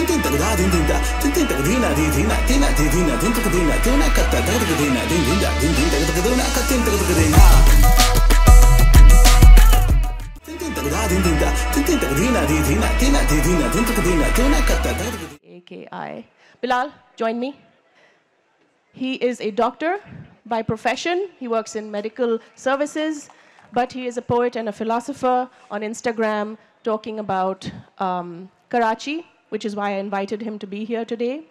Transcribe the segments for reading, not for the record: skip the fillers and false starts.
tin tagda din din da tin tagdina di dina tina di dina din tagdina tuna katta tagdina din din da din tagdina katin tagdina tin tagda din din da tin tagdina di dina tina di dina din tagdina tuna katta tagdina. AKI. Bilal, join me. He is a doctor by profession. He works in medical services, but he is a poet and a philosopher on Instagram talking about Karachi, which is why I invited him to be here today.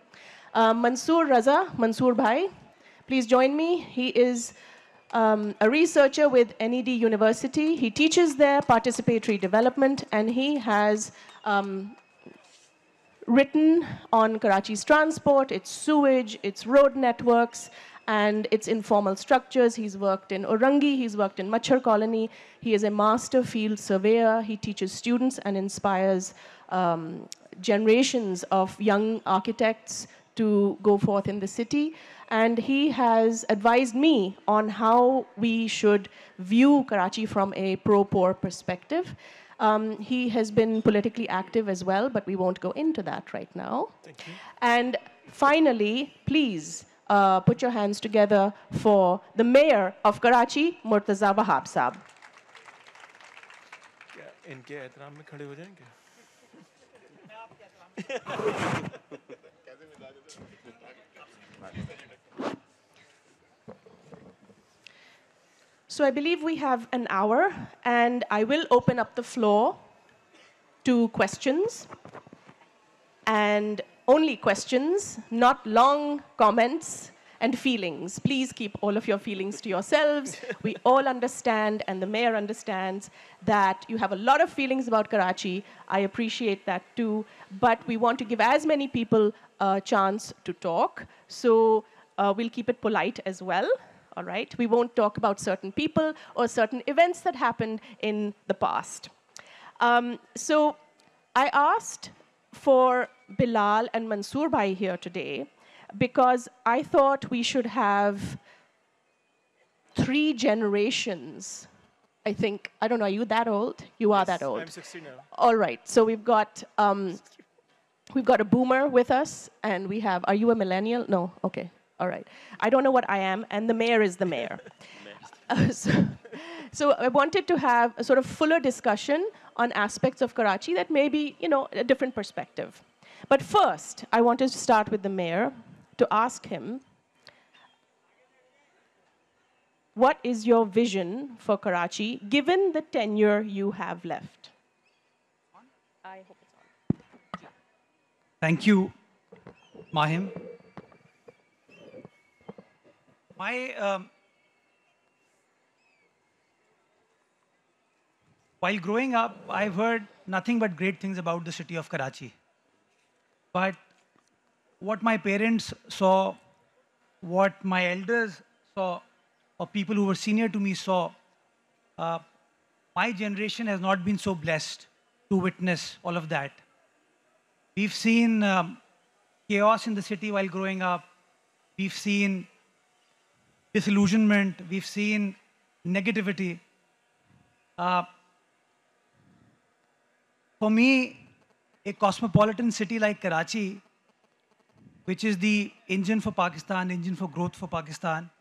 Mansoor Raza, Mansoor Bhai, please join me. He is a researcher with NED University. He teaches there participatory development, and he has written on Karachi's transport, its sewage, its road networks, and its informal structures. He's worked in Orangi, he's worked in Machar Colony. He is a master field surveyor. He teaches students and inspires generations of young architects to go forth in the city. And he has advised me on how we should view Karachi from a pro-poor perspective. He has been politically active as well, but we won't go into that right now. Thank you. And finally, please put your hands together for the mayor of Karachi, Murtaza Wahab Saab. इनके एहतराम में खड़े हो जाएंगे. So I believe we have an hour, and I will open up the floor to questions, and only questions, not long comments and feelings. Please keep all of your feelings to yourselves. We all understand, and the mayor understands, that you have a lot of feelings about Karachi. I appreciate that too, but we want to give as many people a chance to talk, so we'll keep it polite as well. All right? We won't talk about certain people or certain events that happened in the past. So I asked for Bilal and Mansoor Bhai here today because I thought we should have 3 generations. I think, I don't know, are you that old? You are that old. I'm 60 now. All right, so we've got a boomer with us, and we have, are you a millennial? No, okay. All right. I don't know what I am, and the mayor is the mayor. So I wanted to have a sort of fuller discussion on aspects of Karachi that may be, you know, a different perspective. But first, I wanted to start with the mayor to ask him, what is your vision for Karachi, given the tenure you have left? I hope it's on. Thank you, Mahim. While growing up, I've heard nothing but great things about the city of Karachi. But what my parents saw, what my elders saw, or people who were senior to me saw, my generation has not been so blessed to witness all of that. We've seen chaos in the city while growing up. We've seen disillusionment. We've seen negativity. For me, a cosmopolitan city like Karachi, which is the engine for Pakistan, engine for growth for Pakistan,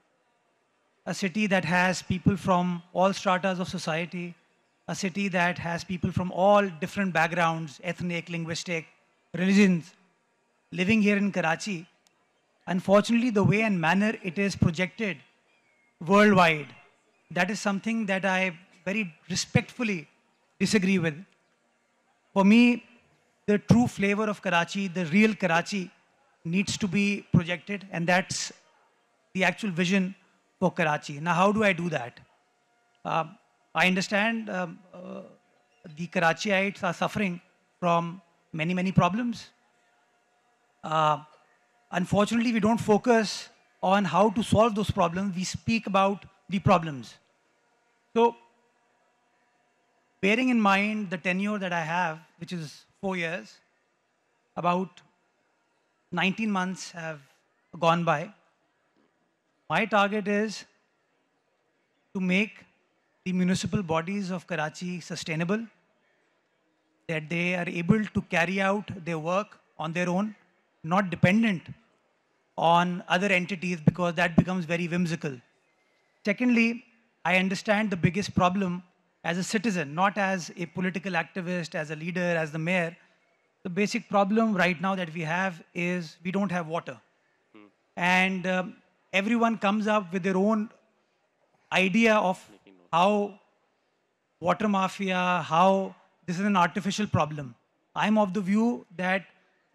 a city that has people from all stratas of society, a city that has people from all different backgrounds, ethnic, linguistic, religions, living here in Karachi. Unfortunately, the way and manner it is projected worldwide, that is something that I very respectfully disagree with. For me, the true flavor of Karachi, the real Karachi, needs to be projected, and that's the actual vision for Karachi. Now, how do I do that? I understand the Karachiites are suffering from many, many problems. Unfortunately, we don't focus on how to solve those problems. We speak about the problems. So, bearing in mind the tenure that I have, which is 4 years, about 19 months have gone by. My target is to make the municipal bodies of Karachi sustainable, that they are able to carry out their work on their own, not dependent on other entities, because that becomes very whimsical. Secondly, I understand the biggest problem as a citizen, not as a political activist, as a leader, as the mayor. The basic problem right now that we have is we don't have water. And everyone comes up with their own idea of how water mafia, how this is an artificial problem. I'm of the view that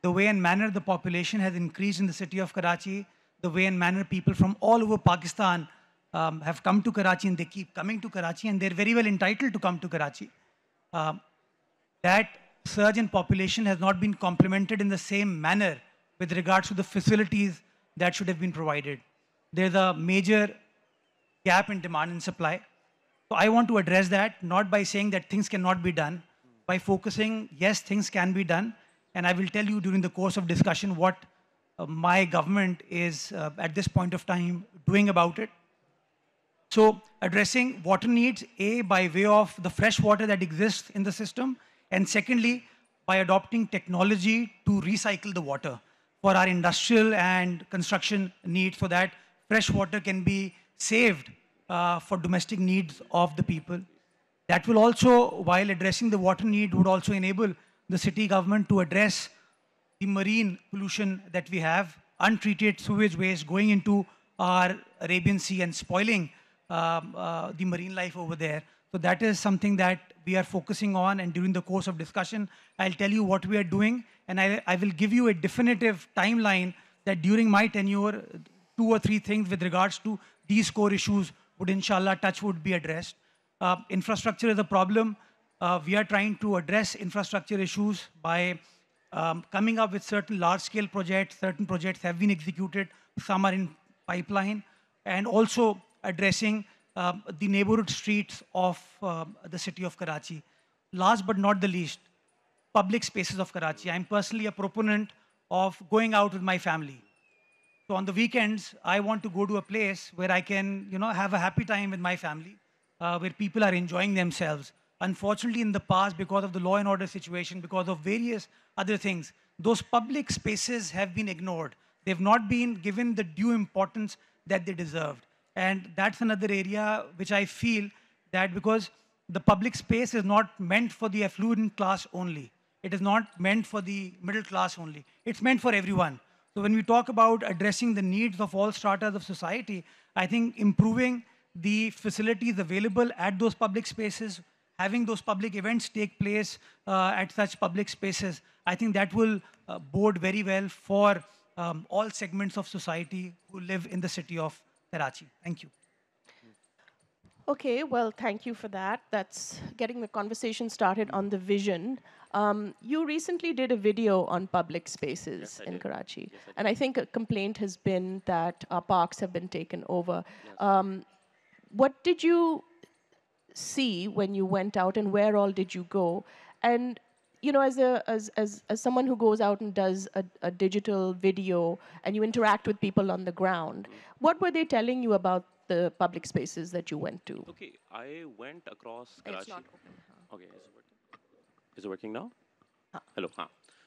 the way and manner the population has increased in the city of Karachi, the way and manner people from all over Pakistan have come to Karachi, and they keep coming to Karachi, and they're very well entitled to come to Karachi. That surge in population has not been complemented in the same manner with regards to the facilities that should have been provided. There's a major gap in demand and supply. So I want to address that, not by saying that things cannot be done, by focusing, yes, things can be done. And I will tell you during the course of discussion what my government is at this point of time doing about it. So addressing water needs, A, by way of the fresh water that exists in the system, and secondly, by adopting technology to recycle the water for our industrial and construction needs, so that fresh water can be saved for domestic needs of the people. That will also, while addressing the water need, would also enable the city government to address the marine pollution that we have, untreated sewage waste going into our Arabian Sea and spoiling the marine life over there. So that is something that we are focusing on, and during the course of discussion, I'll tell you what we are doing, and I will give you a definitive timeline that during my tenure, 2 or 3 things with regards to these core issues would, inshallah, would be addressed. Infrastructure is a problem. We are trying to address infrastructure issues by coming up with certain large-scale projects. Certain projects have been executed, some are in pipeline, and also addressing the neighborhood streets of the city of Karachi. Last but not the least, public spaces of Karachi. I'm personally a proponent of going out with my family. So on the weekends, I want to go to a place where I can, have a happy time with my family, where people are enjoying themselves. Unfortunately, in the past, because of the law and order situation, because of various other things, those public spaces have been ignored. They've not been given the due importance that they deserved. And that's another area which I feel that, because the public space is not meant for the affluent class only. It is not meant for the middle class only. It's meant for everyone. So when we talk about addressing the needs of all stratas of society, I think improving the facilities available at those public spaces, having those public events take place at such public spaces, I think that will bode very well for all segments of society who live in the city of Karachi. Thank you. Okay, well, thank you for that. That's getting the conversation started on the vision. You recently did a video on public spaces in Karachi. Yes, and I think a complaint has been that our parks have been taken over. What did you see when you went out, and where all did you go? And as someone who goes out and does a digital video, and you interact with people on the ground, what were they telling you about the public spaces that you went to? Okay, I went across Karachi. It's not open. Okay, is it working now? Hello.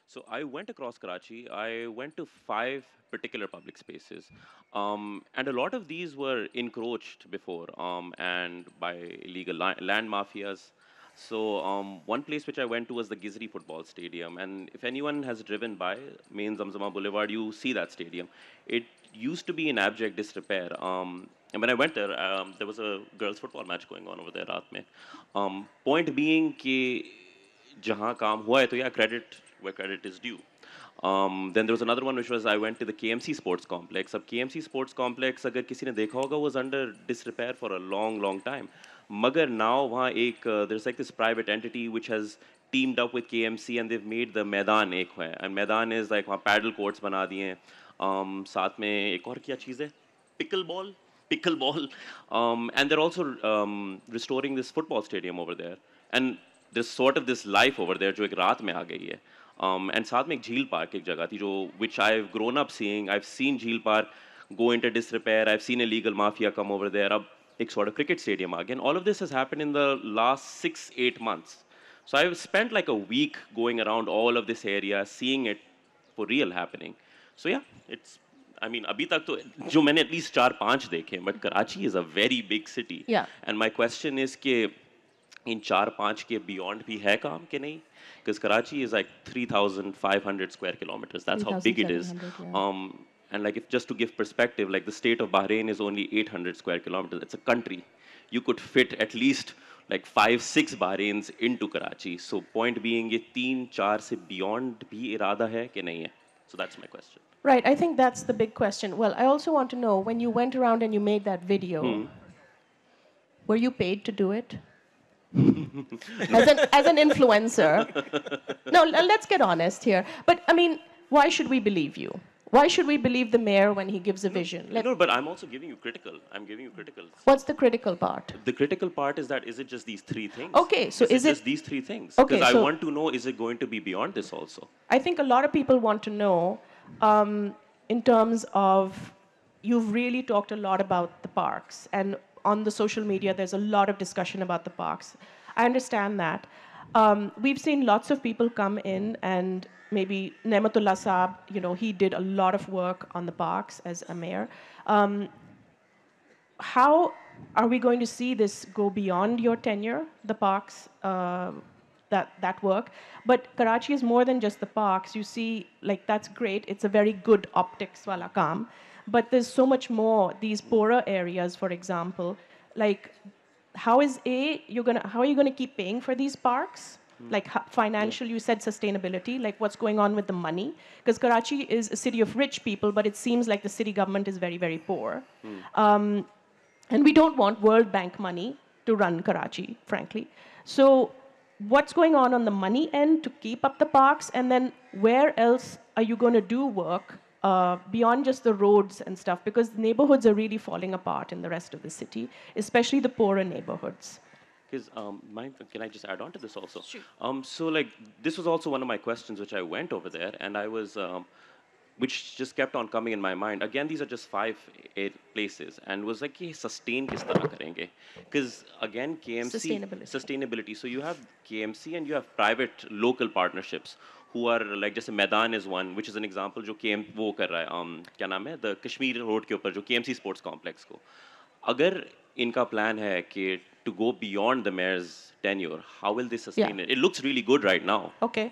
So I went across Karachi. I went to 5 particular public spaces, and a lot of these were encroached before and by illegal land mafias. So one place which I went to was the Gizri Football Stadium, and if anyone has driven by main Zamzama Boulevard, you see that stadium. It used to be in abject disrepair. And when I went there, there was a girls' football match going on over there raat mein. Point being कि जहाँ काम हुआ है तो yeah, credit where credit is due. Then there was another one which was I went to the KMC Sports Complex. अब KMC Sports Complex अगर किसी ने देखा होगा was under disrepair for a long time. मगर now वहाँ एक there's like this private entity which has teamed up with KMC and they've made the मैदान एक है. And मैदान is like वहाँ paddle courts बना दिए हैं. साथ में एक और क्या चीज़ है? Pickleball. And they're also restoring this football stadium over there. And there's sort of this life over there जो एक रात में आ गई है. And साथ में एक झील पार्क एक जगह थी जो which I've grown up seeing. I've seen झील park go into disrepair. I've seen illegal mafia come over there. अब एक sort of cricket stadium आ गया. And all of this has happened in the last 6-8 months. So I've spent like a week going around all of this area, seeing it for real happening. So yeah, it's, I mean, अभी तक तो जो मैंने at least 4-5 देखे, but Karachi is a very big city. Yeah. And my question is कि इन 4-5 के beyond भी है काम कि नहीं? Because Karachi is like 3,500 square kilometers. That's how big it is. 3,700, yeah. And like, if just to give perspective, like the state of Bahrain is only 800 square kilometers. It's a country. You could fit at least like 5-6 Bahrains into Karachi. So point being, ये 3-4 से beyond भी इरादा है कि नहीं है? So that's my question. Right, I think that's the big question. Well, I also want to know, when you went around and you made that video, were you paid to do it? as an influencer? No, let's get honest here. But I mean, why should we believe you? Why should we believe the mayor when he gives a vision? No, but I'm also giving you critical. I'm giving you critical. What's the critical part? The critical part is that, is it just these 3 things? Okay, so is it just these 3 things? Okay, Because I so want to know, is it going to be beyond this also? I think a lot of people want to know, in terms of, you've really talked a lot about the parks, and on the social media, there's a lot of discussion about the parks. I understand that. We've seen lots of people come in, and maybe Nematullah Saab, you know, he did a lot of work on the parks as a mayor. How are we going to see this go beyond your tenure, the parks, that work? But Karachi is more than just the parks. You see, like, that's great. It's a very good optics wala kaam. But there's so much more. These poorer areas, for example, like, how are you gonna keep paying for these parks? Like financial, you said sustainability, like what's going on with the money? Because Karachi is a city of rich people, but it seems like the city government is very, very poor. And we don't want World Bank money to run Karachi, frankly. So what's going on the money end to keep up the parks? And then where else are you going to do work beyond just the roads and stuff? Because the neighborhoods are really falling apart in the rest of the city, especially the poorer neighborhoods. Because can I just add on to this also? Sure. So like, this was also one of my questions which I went over there, and I was, which just kept on coming in my mind. Again, these are just 5 places, and was like, ye sustain kis tarah karenge? Because again, KMC sustainability. So you have KMC and you have private local partnerships who are like, just Maidan is one, which is an example. जो वो कर रहा है, क्या नाम है? The Kashmir Road के ऊपर जो KMC Sports Complex को. अगर इनका plan है कि to go beyond the mayor's tenure, how will they sustain it? It looks really good right now. Okay.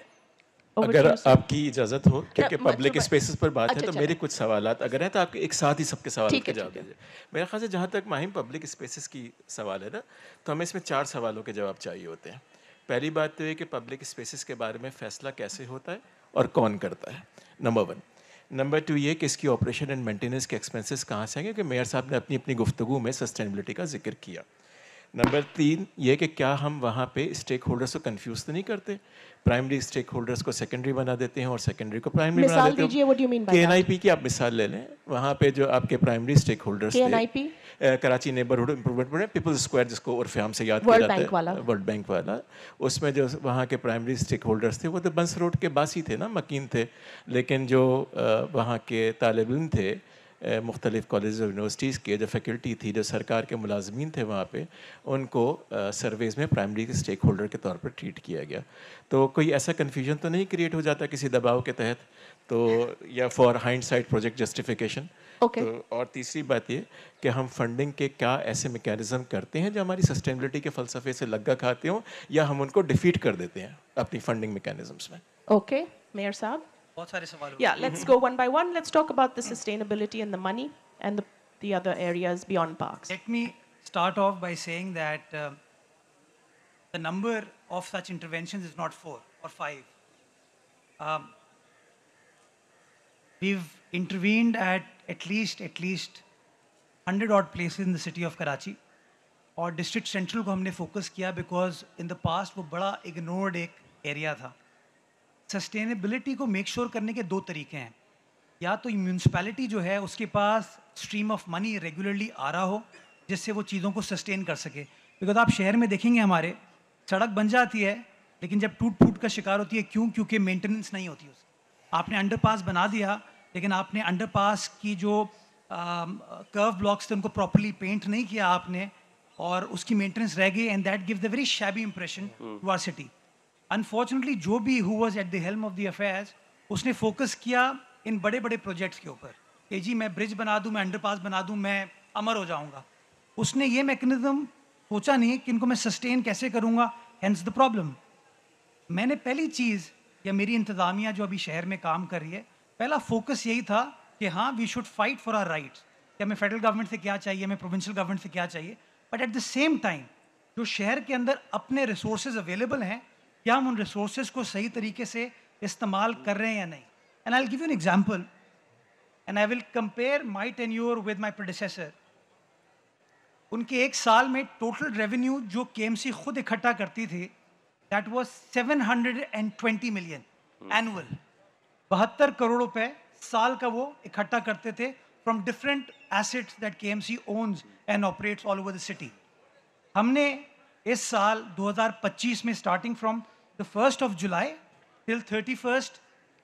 अगर आपकी इजाजत हो, क्योंकि पब्लिक स्पेसेस पर बात है, तो मेरे कुछ सवालात अगर हैं तो आप एक साथ ही सबके सवालों के जवाब दीजिए। मेरा ख्याल है जहाँ तक माहिम पब्लिक स्पेसेस की सवाल है ना, तो हमें इसमें 4 सवालों के जवाब चाहिए होते हैं। पहली बात तो ये कि पब्लिक स्पेसेस के बारे में फैसला कैसे होता है और कौन करता है, नंबर 1। नंबर 2 ये कि इसकी ऑपरेशन एंड मेंटेनेंस के एक्सपेंसेस कहाँ से आएंगे, कि मेयर साहब ने अपनी गुफ्तगू में सस्टेनेबिलिटी का जिक्र किया। नंबर 3 ये कि क्या हम वहाँ पे स्टेक होल्डर्स को कंफ्यूज तो नहीं करते, प्राइमरी स्टेक होल्डर्स को सेकेंडरी बना देते हैं और सेकेंडरी को प्राइमरी बना देते हैं। KNIP की आप मिसाल ले लें, वहाँ पे जो आपके प्राइमरी स्टेक होल्डर्स थे, Karachi neighbourhood improvement people's square जिसको उर्फ आम से याद किया जाता है, वर्ल्ड बैंक वाला, उसमें जो वहाँ के प्राइमरी स्टेक होल्डर्स थे वो तो बंस रोड के बासी थे ना, मकीन थे, लेकिन जो वहाँ के तालिब इल्म थे मुख्तलिफ कॉलेज और यूनिवर्सिटीज़ के जो फैकल्टी थी, जो सरकार के मुलाजमीन थे वहाँ पे, उनको सर्वेज़ में प्राइमरी स्टेक होल्डर के तौर पर ट्रीट किया गया। तो कोई ऐसा कन्फ्यूजन तो नहीं क्रिएट हो जाता किसी दबाव के तहत, तो या for hindsight project justification. Okay. तो और तीसरी बात ये कि हम फंडिंग के क्या ऐसे मैकेनिज्म करते हैं जो हमारी सस्टेनेबिलिटी के फ़लसफ़े से लग्गा खाते हों, या हम उनको डिफीट कर देते हैं अपनी फंडिंग मैकेनिज्म्स में। Okay, Mayor Saab. Yeah, let's go one by one. Let's talk about the sustainability and the money and the other areas beyond parks. Let me start off by saying that the number of such interventions is not 4 or 5. We've intervened at least 100 odd places in the city of Karachi. और district central को हमने focus किया because in the past वो बड़ा ignored एक area था। Sustainability को make sure करने के 2 तरीके हैं, या तो म्यूनसिपैलिटी जो है उसके पास स्ट्रीम ऑफ मनी रेगुलरली आ रहा हो जिससे वो चीज़ों को सस्टेन कर सके। बिकॉज आप शहर में देखेंगे हमारे सड़क बन जाती है लेकिन जब टूट फूट का शिकार होती है, क्यों? क्योंकि मेंटेनेंस नहीं होती उसकी। आपने अंडरपास बना दिया लेकिन आपने अंडरपास की जो कर्व ब्लॉक्स थे उनको प्रॉपर्ली पेंट नहीं किया आपने, और उसकी मेंटेनेंस रह गई, and that gives a very shabby impression to our city. Unfortunately जो भी who was at the helm of the affairs उसने फोकस किया इन बड़े बड़े प्रोजेक्ट्स के ऊपर कि जी मैं ब्रिज बना दूं, मैं अंडरपास बना दूं, मैं अमर हो जाऊंगा. उसने ये मैकेनिज्म सोचा नहीं कि इनको मैं सस्टेन कैसे करूंगा. Hence the problem. मैंने पहली चीज़, या मेरी इंतज़ामिया जो अभी शहर में काम कर रही है, पहला फोकस यही था कि हाँ we should fight for our rights. कि हमें फेडरल गवर्नमेंट से क्या चाहिए, हमें प्रोविंशियल गवर्नमेंट से क्या चाहिए, but at the same time जो शहर के अंदर अपने रिसोर्सेज अवेलेबल हैं, क्या हम उन रिसोर्सेज को सही तरीके से इस्तेमाल कर रहे हैं या नहीं. And I will give you an example and I will compare my tenure with my predecessor. उनके एक साल में टोटल रेवेन्यू जो केएमसी खुद इकट्ठा करती थी, that was 720 million annual. 72 crore रुपए साल का वो इकट्ठा करते थे from different assets that KMC owns and operates all over the city. हमने इस साल 2025 में starting from the 1st of July till 31st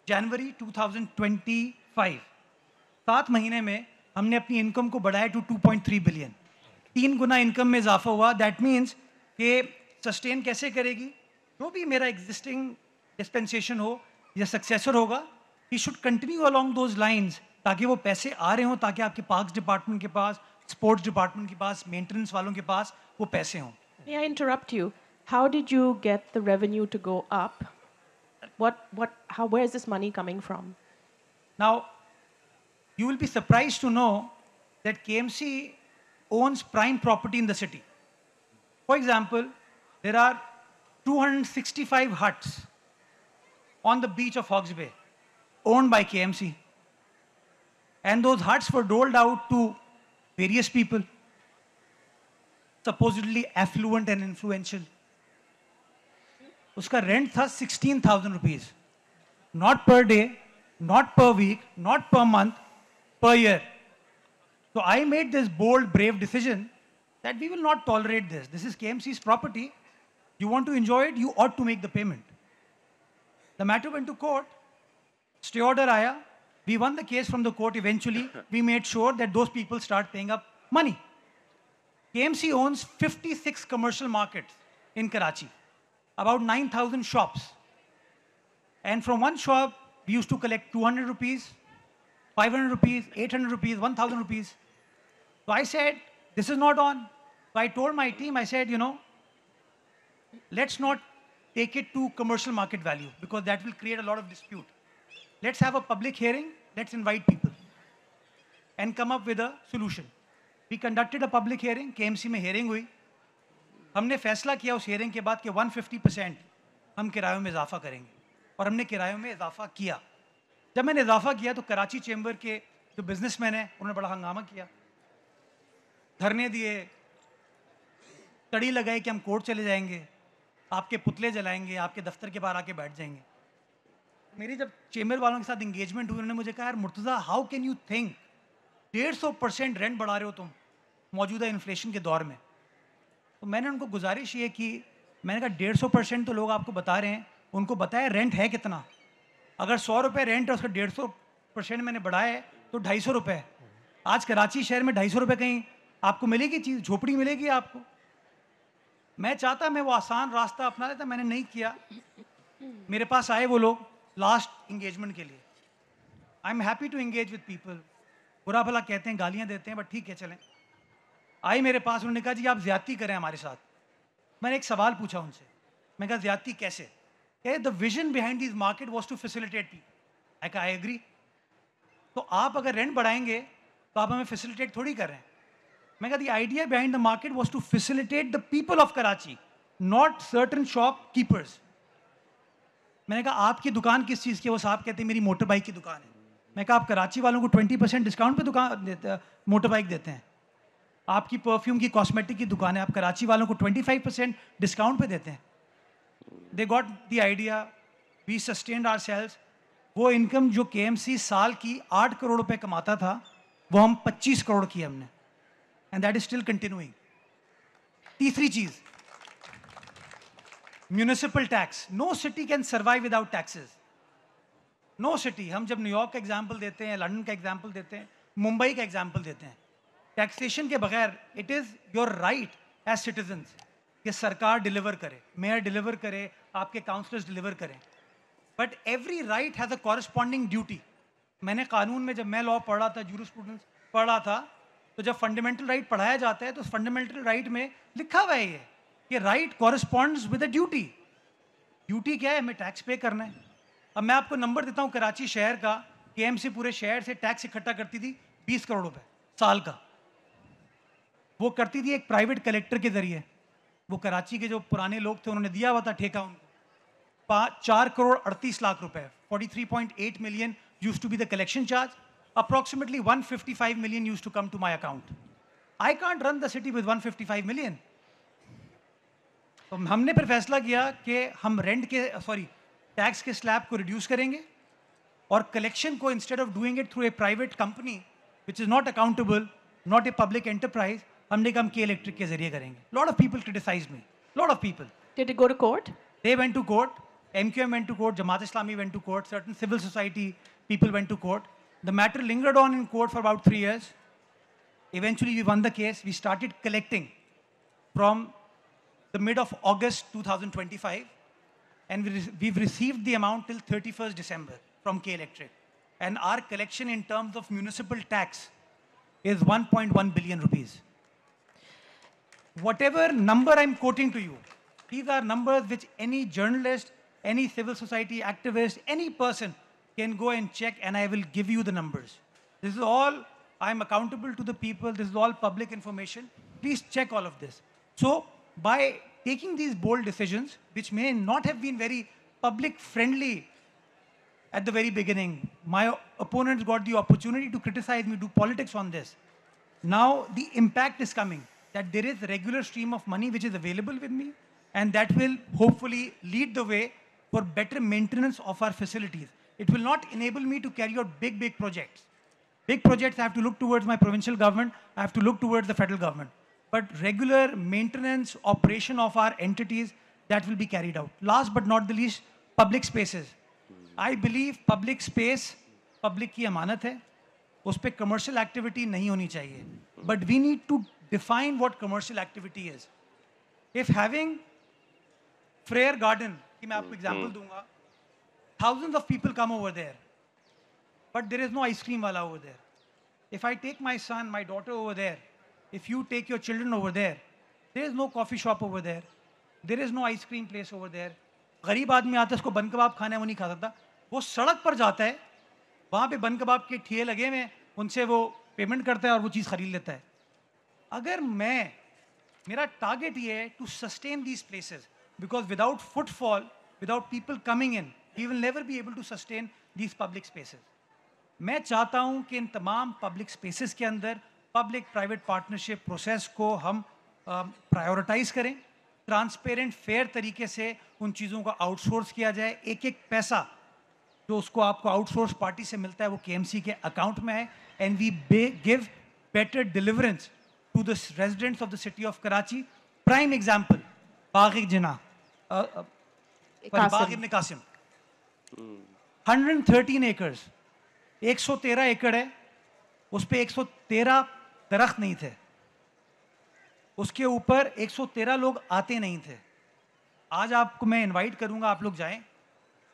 January 2025, 7 महीने में हमने अपनी इनकम को बढ़ाया टू 2.3 बिलियन. 3 गुना इनकम में इजाफा हुआ. दैट मीन्स कि सस्टेन कैसे करेगी, जो भी मेरा एग्जिस्टिंग डिस्पेंसेशन हो या सक्सेसर होगा, he should continue along those lines, ताकि वो पैसे आ रहे हों, ताकि आपके पार्क्स डिपार्टमेंट के पास, स्पोर्ट्स डिपार्टमेंट के पास, मेंटेनेंस वालों के पास वो पैसे हों. May I interrupt you? How did you get the revenue to go up? Where is this money coming from? Now, you will be surprised to know that KMC owns prime property in the city. For example, there are 265 huts on the beach of Hawke's Bay owned by KMC. And those huts were doled out to various people, supposedly affluent and influential. उसका rent था 16,000 rupees. Not per day, not per week, not per month, per year. So I made this bold, brave decision that we will not tolerate this. This is KMC's property. You want to enjoy it, you ought to make the payment. The matter went to court. Stay order aaya. We won the case from the court eventually. We made sure that those people start paying up money. KMC owns 56 commercial markets in Karachi, about 9,000 shops. And from one shop, we used to collect 200 rupees, 500 rupees, 800 rupees, 1,000 rupees. So I said, this is not on. So I told my team, I said, let's not take it to commercial market value, because that will create a lot of dispute. Let's have a public hearing, let's invite people and come up with a solution. We conducted a public hearing, KMC में hearing हुई. हमने फैसला किया उस hearing के बाद कि 150% हम किरायों में इजाफा करेंगे, और हमने किरायों में इजाफा किया. जब मैंने इजाफा किया तो कराची चेंबर के जो बिजनेसमैन हैं उन्होंने बड़ा हंगामा किया, धरने दिए, तड़ी लगाई कि हम कोर्ट चले जाएंगे, आपके पुतले जलाएंगे, आपके दफ्तर के बाहर आके बैठ जाएंगे. मेरी जब चेंबर वालों के साथ इंगेजमेंट हुई, उन्होंने मुझे कहा, यार Murtaza, how can you think 150% rent बढ़ा रहे हो तुम मौजूदा इन्फ्लेशन के दौर में. तो मैंने उनको गुजारिश ये की, मैंने कहा 150% तो लोग आपको बता रहे हैं, उनको बताया रेंट है कितना. अगर 100 रुपये रेंट है, उसका 150% मैंने बढ़ाया है तो 250 रुपये. आज कराची शहर में 250 रुपये कहीं आपको मिलेगी चीज़, झोपड़ी मिलेगी आपको. मैं चाहता मैं वो आसान रास्ता अपना लेता, मैंने नहीं किया. मेरे पास आए वो लोग लास्ट इंगेजमेंट के लिए. I am happy to engage with people. बुरा भला कहते हैं, गालियाँ देते हैं, बट ठीक है चलें. आए मेरे पास, उन्होंने कहा जी आप ज्यादती करें हमारे साथ. मैंने एक सवाल पूछा उनसे, मैं कहा ज्यादती कैसे? The vision behind this market was to facilitate people. I कहा आई एग्री. तो आप अगर रेंट बढ़ाएंगे तो आप हमें फैसिलिटेट थोड़ी कर रहे हैं. मैं कहा the idea behind the market was to facilitate the people of Karachi, not certain shopkeepers. मैंने कहा आपकी दुकान किस चीज़ की? वो साहब कहते हैं मेरी मोटर बाइक की दुकान है. मैं कहा आप कराची वालों को 20% डिस्काउंट पे दुकान मोटर बाइक देते हैं. आपकी परफ्यूम की, कॉस्मेटिक की दुकान है, आप कराची वालों को 25% डिस्काउंट पे देते हैं. They got the idea. We sustained ourselves. वो इनकम जो KMC साल की 8 करोड़ रुपए कमाता था, वो हम 25 करोड़ की हमने, and that is still continuing. तीसरी चीज, municipal tax. No city can survive without taxes. No city. हम जब न्यूयॉर्क का एग्जाम्पल देते हैं, लंदन का एग्जाम्पल देते हैं, मुंबई का एग्जाम्पल देते हैं, टैक्सेशन के बगैर it is your right as citizens कि सरकार डिलीवर करे, मेयर डिलीवर करे, आपके काउंसलर्स डिलीवर करें. but every right has a corresponding duty. मैंने कानून में जब मैं लॉ पढ़ रहा था, जूरिस्प्रूडेंस पढ़ रहा था, तो जब फंडामेंटल राइट पढ़ाया जाता है तो फंडामेंटल राइट में लिखा हुआ है ये कि right corresponds with a duty. Duty क्या है? हमें टैक्स पे करना है. अब मैं आपको नंबर देता हूँ कराची शहर का. केएमसी पूरे शहर से टैक्स इकट्ठा करती थी 20 करोड़ रुपए साल का. वो करती थी एक प्राइवेट कलेक्टर के जरिए. वो कराची के जो पुराने लोग थे उन्होंने दिया हुआ था ठेका उनको. 4 करोड़ 38 लाख रुपए, 43.8 million used to be the collection charge. Approximately 155 million used to come to my account. I can't run the city with 155 million. तो हमने फिर फैसला किया कि हम टैक्स के स्लैब को रिड्यूस करेंगे और कलेक्शन को instead of doing it through a private company which is not accountable, not a public enterprise, हमने कहा हम के इलेक्ट्रिक के जरिए करेंगे. Lot of people criticised me, lot of people. Did it go to court? They went to court. MQM went to court. Jamaat Islami went to court. Certain civil society people went to court. The matter lingered on in court for about 3 years. Eventually, we won the case. We started collecting from the mid of August 2025. And we've received the amount till 31st December from K Electric. And our collection in terms of municipal tax is 1.1 billion rupees. Whatever number I'm quoting to you, these are numbers which any journalist, any civil society activist, any person can go and check, and I will give you the numbers. This is all, I'm accountable to the people, this is all public information. Please check all of this. So, by taking these bold decisions, which may not have been very public friendly at the very beginning, my opponents got the opportunity to criticize me, do politics on this. Now, the impact is coming, that there is a regular stream of money which is available with me, and that will hopefully lead the way for better maintenance of our facilities. It will not enable me to carry out big projects. Big projects, I have to look towards my provincial government, I have to look towards the federal government. But regular maintenance, operation of our entities, that will be carried out. Last but not the least, public spaces. I believe public space, public की अमानत है, उस पे commercial activity नहीं होनी चाहिए. But we need to define what commercial activity is. If having Frere Garden, कि मैं आपको example दूंगा, thousands of people come over there, but there is no ice cream wala over there. If I take my son, my daughter over there, if you take your children over there, there is no coffee shop over there, there is no ice cream place over there. गरीब आदमी आता है, उसको बन कबाब खाना है, वो नहीं खा सकता. वो सड़क पर जाता है, वहाँ पे बन कबाब के ठेले लगे हुए हैं, उनसे वो पेमेंट करता है और वो चीज़ खरीद लेता है. अगर मेरा टारगेट ये है to sustain these places, because without footfall, without people coming in, we will never be able to sustain these public spaces. मैं चाहता हूँ कि इन तमाम public spaces के अंदर पब्लिक प्राइवेट पार्टनरशिप प्रोसेस को हम प्रायोरिटाइज करें, ट्रांसपेरेंट फेयर तरीके से उन चीज़ों को आउटसोर्स किया जाए. एक पैसा जो उसको आपको आउटसोर्स पार्टी से मिलता है वो केएमसी के अकाउंट में है. And we give better deliverance to the residents of the city of Karachi. Prime example, Bagh Jinnah, Bagh Ibn Qasim, 113 acres, 113 एकड़ है, उस पे 113 दरख्त नहीं थे, उसके ऊपर 113 लोग आते नहीं थे. आज आपको मैं इनवाइट करूंगा, आप लोग जाएं,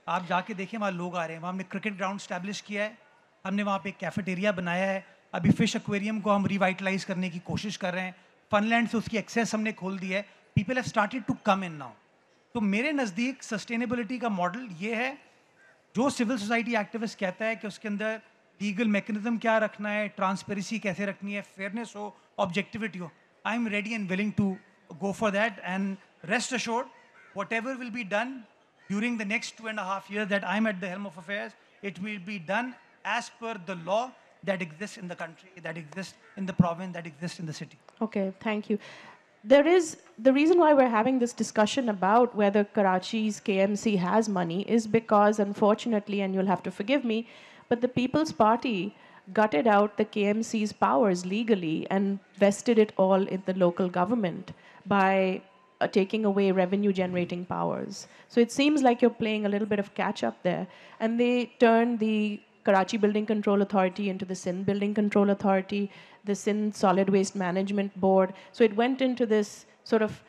आप जाके देखें, वहाँ लोग आ रहे हैं. वहाँ हमने क्रिकेट ग्राउंड स्टैब्लिश किया है, हमने वहाँ पे एक कैफेटेरिया बनाया है. अभी फिश एक्वेरियम को हम रिवाइटलाइज करने की कोशिश कर रहे हैं. फनलैंड से उसकी एक्सेस हमने खोल दी है. People have started to come in now. तो मेरे नज़दीक सस्टेनेबिलिटी का मॉडल ये है, जो सिविल सोसाइटी एक्टिविस्ट कहता है कि उसके अंदर लीगल मैकेनिज्म क्या रखना है, ट्रांसपेरेंसी कैसे रखनी है, फेयरनेस हो, ऑब्जेक्टिविटी हो. I am ready and willing to go for that. And rest assured, whatever will be done during the next 2.5 years that I'm at the helm of affairs, it will be done as per the law that exists in the country, that exists in the province, that exists in the city. Okay, thank you. There is the reason why we're having this discussion about whether Karachi's KMC has money is because, unfortunately, and you'll have to forgive me, but the People's Party gutted out the KMC's powers legally and vested it all in the local government by taking away revenue generating powers. So it seems like you're playing a little bit of catch up there. And they turned the Karachi Building Control Authority into the Sindh Building Control Authority, the Sindh Solid Waste Management Board. So it went into this sort of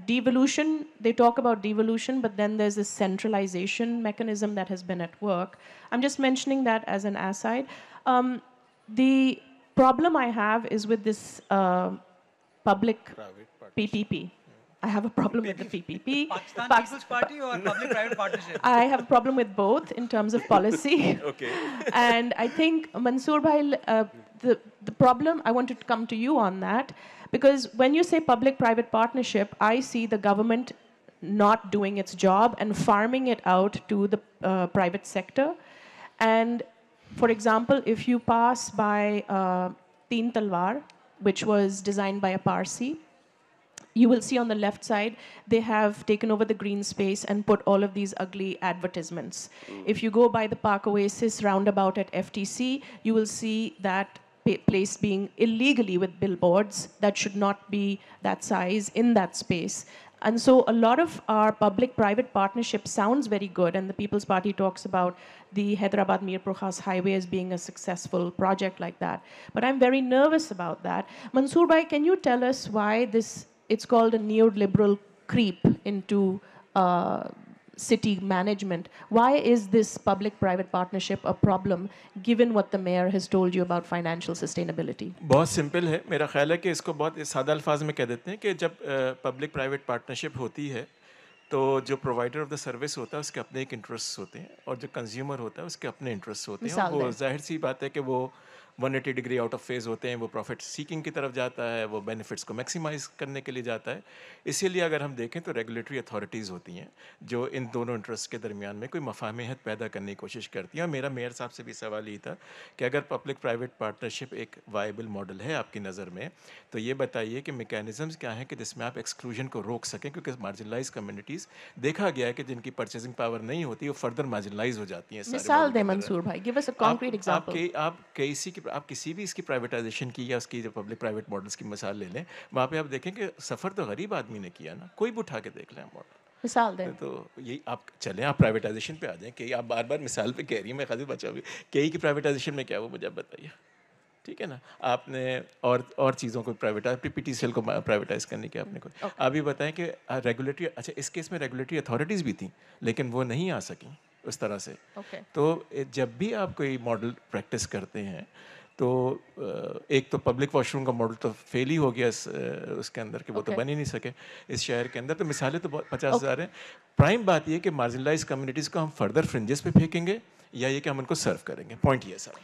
devolution, they talk about devolution, but then there's this centralization mechanism that has been at work. I'm just mentioning that as an aside. The problem I have is with this public PPP. I have a problem with the PPP. Pakistan People's Party or public-private partnership? I have a problem with both in terms of policy. Okay. And I think, Mansoor Bhai, the problem, I want to come to you on that, because when you say public-private partnership, I see the government not doing its job and farming it out to the private sector. And for example, if you pass by Teen Talwar, which was designed by a Parsi, you will see on the left side, they have taken over the green space and put all of these ugly advertisements. If you go by the Park Oasis roundabout at FTC, you will see that place being illegally with billboards that should not be that size in that space. And so a lot of our public-private partnership sounds very good, and the People's Party talks about the Hyderabad-Mirpur Khas highway as being a successful project like that. But I'm very nervous about that. Mansoor Bhai, can you tell us why it's called a neoliberal creep into city management? Why is this public-private partnership a problem, given what the mayor has told you about financial sustainability? बहुत simple है, मेरा ख्याल है कि इसको बहुत सादा अल्फाज में कह देते हैं कि जब पब्लिक प्राइवेट पार्टनरशिप होती है तो जो प्रोवाइडर ऑफ द सर्विस होता है उसके अपने एक इंटरेस्ट होते हैं और जो कंज्यूमर होता है उसके अपने इंटरेस्ट होते हैं। और वो जाहिर सी बात है कि वो 180 डिग्री आउट ऑफ फेज होते हैं, वो प्रॉफिट सीकिंग की तरफ जाता है, वो बेनिफिट्स को मैक्सिमाइज करने के लिए जाता है। इसीलिए अगर हम देखें तो रेगुलेटरी अथॉरिटीज़ होती हैं जो इन दोनों इंटरेस्ट के दरमियान में कोई मफाहमत पैदा करने की कोशिश करती हैं। और मेरा मेयर साहब से भी सवाल ये था कि अगर पब्लिक प्राइवेट पार्टनरशिप एक वायबल मॉडल है आपकी नज़र में, तो ये बताइए कि मैकेनिज़म्स क्या हैं कि जिसमें आप एक्सक्लूजन को रोक सकें, क्योंकि मार्जिनलाइज कम्युनिटीज़ देखा गया है कि जिनकी परचेजिंग पावर नहीं होती वो फर्दर मार्जिनलाइज हो जाती हैं। मिसाल दें मंसूर भाई, give us a concrete example. आप किसी भी इसकी प्राइवेटाइजेशन की या उसकी जो पब्लिक प्राइवेट मॉडल्स की मिसाल ले लें, वहाँ पे आप देखें कि सफ़र तो गरीब आदमी ने किया ना, कोई भी उठा के देख लें मॉडल। मिसाल दें तो यही आप चलें, आप प्राइवेटाइजेशन पे आ जाएं कि आप बार बार मिसाल पे कह रही हैं, मैं खाली बचा हुई कई की प्राइवेटाइजेशन में क्या वो मुझे बताइए, ठीक है ना। आपने और चीज़ों को PTCL को प्राइवेटाइज करने की आपने कोई आप भी बताएं कि रेगुलेटरी, अच्छा इस केस में रेगुलेटरी अथॉरिटीज़ भी थी लेकिन वो नहीं आ सकी उस तरह से। तो जब भी आप कोई मॉडल प्रैक्टिस करते हैं तो एक तो पब्लिक वॉशरूम का मॉडल तो फेल ही हो गया उसके अंदर कि वो तो बन ही नहीं सके इस शहर के अंदर। तो मिसालें तो 50,000 हैं। प्राइम बात ये कि मार्जिनलाइज कम्युनिटीज़ को हम फर्दर फ्रिंजेस पे फेंकेंगे या ये कि हम उनको सर्व करेंगे, पॉइंट ये sir.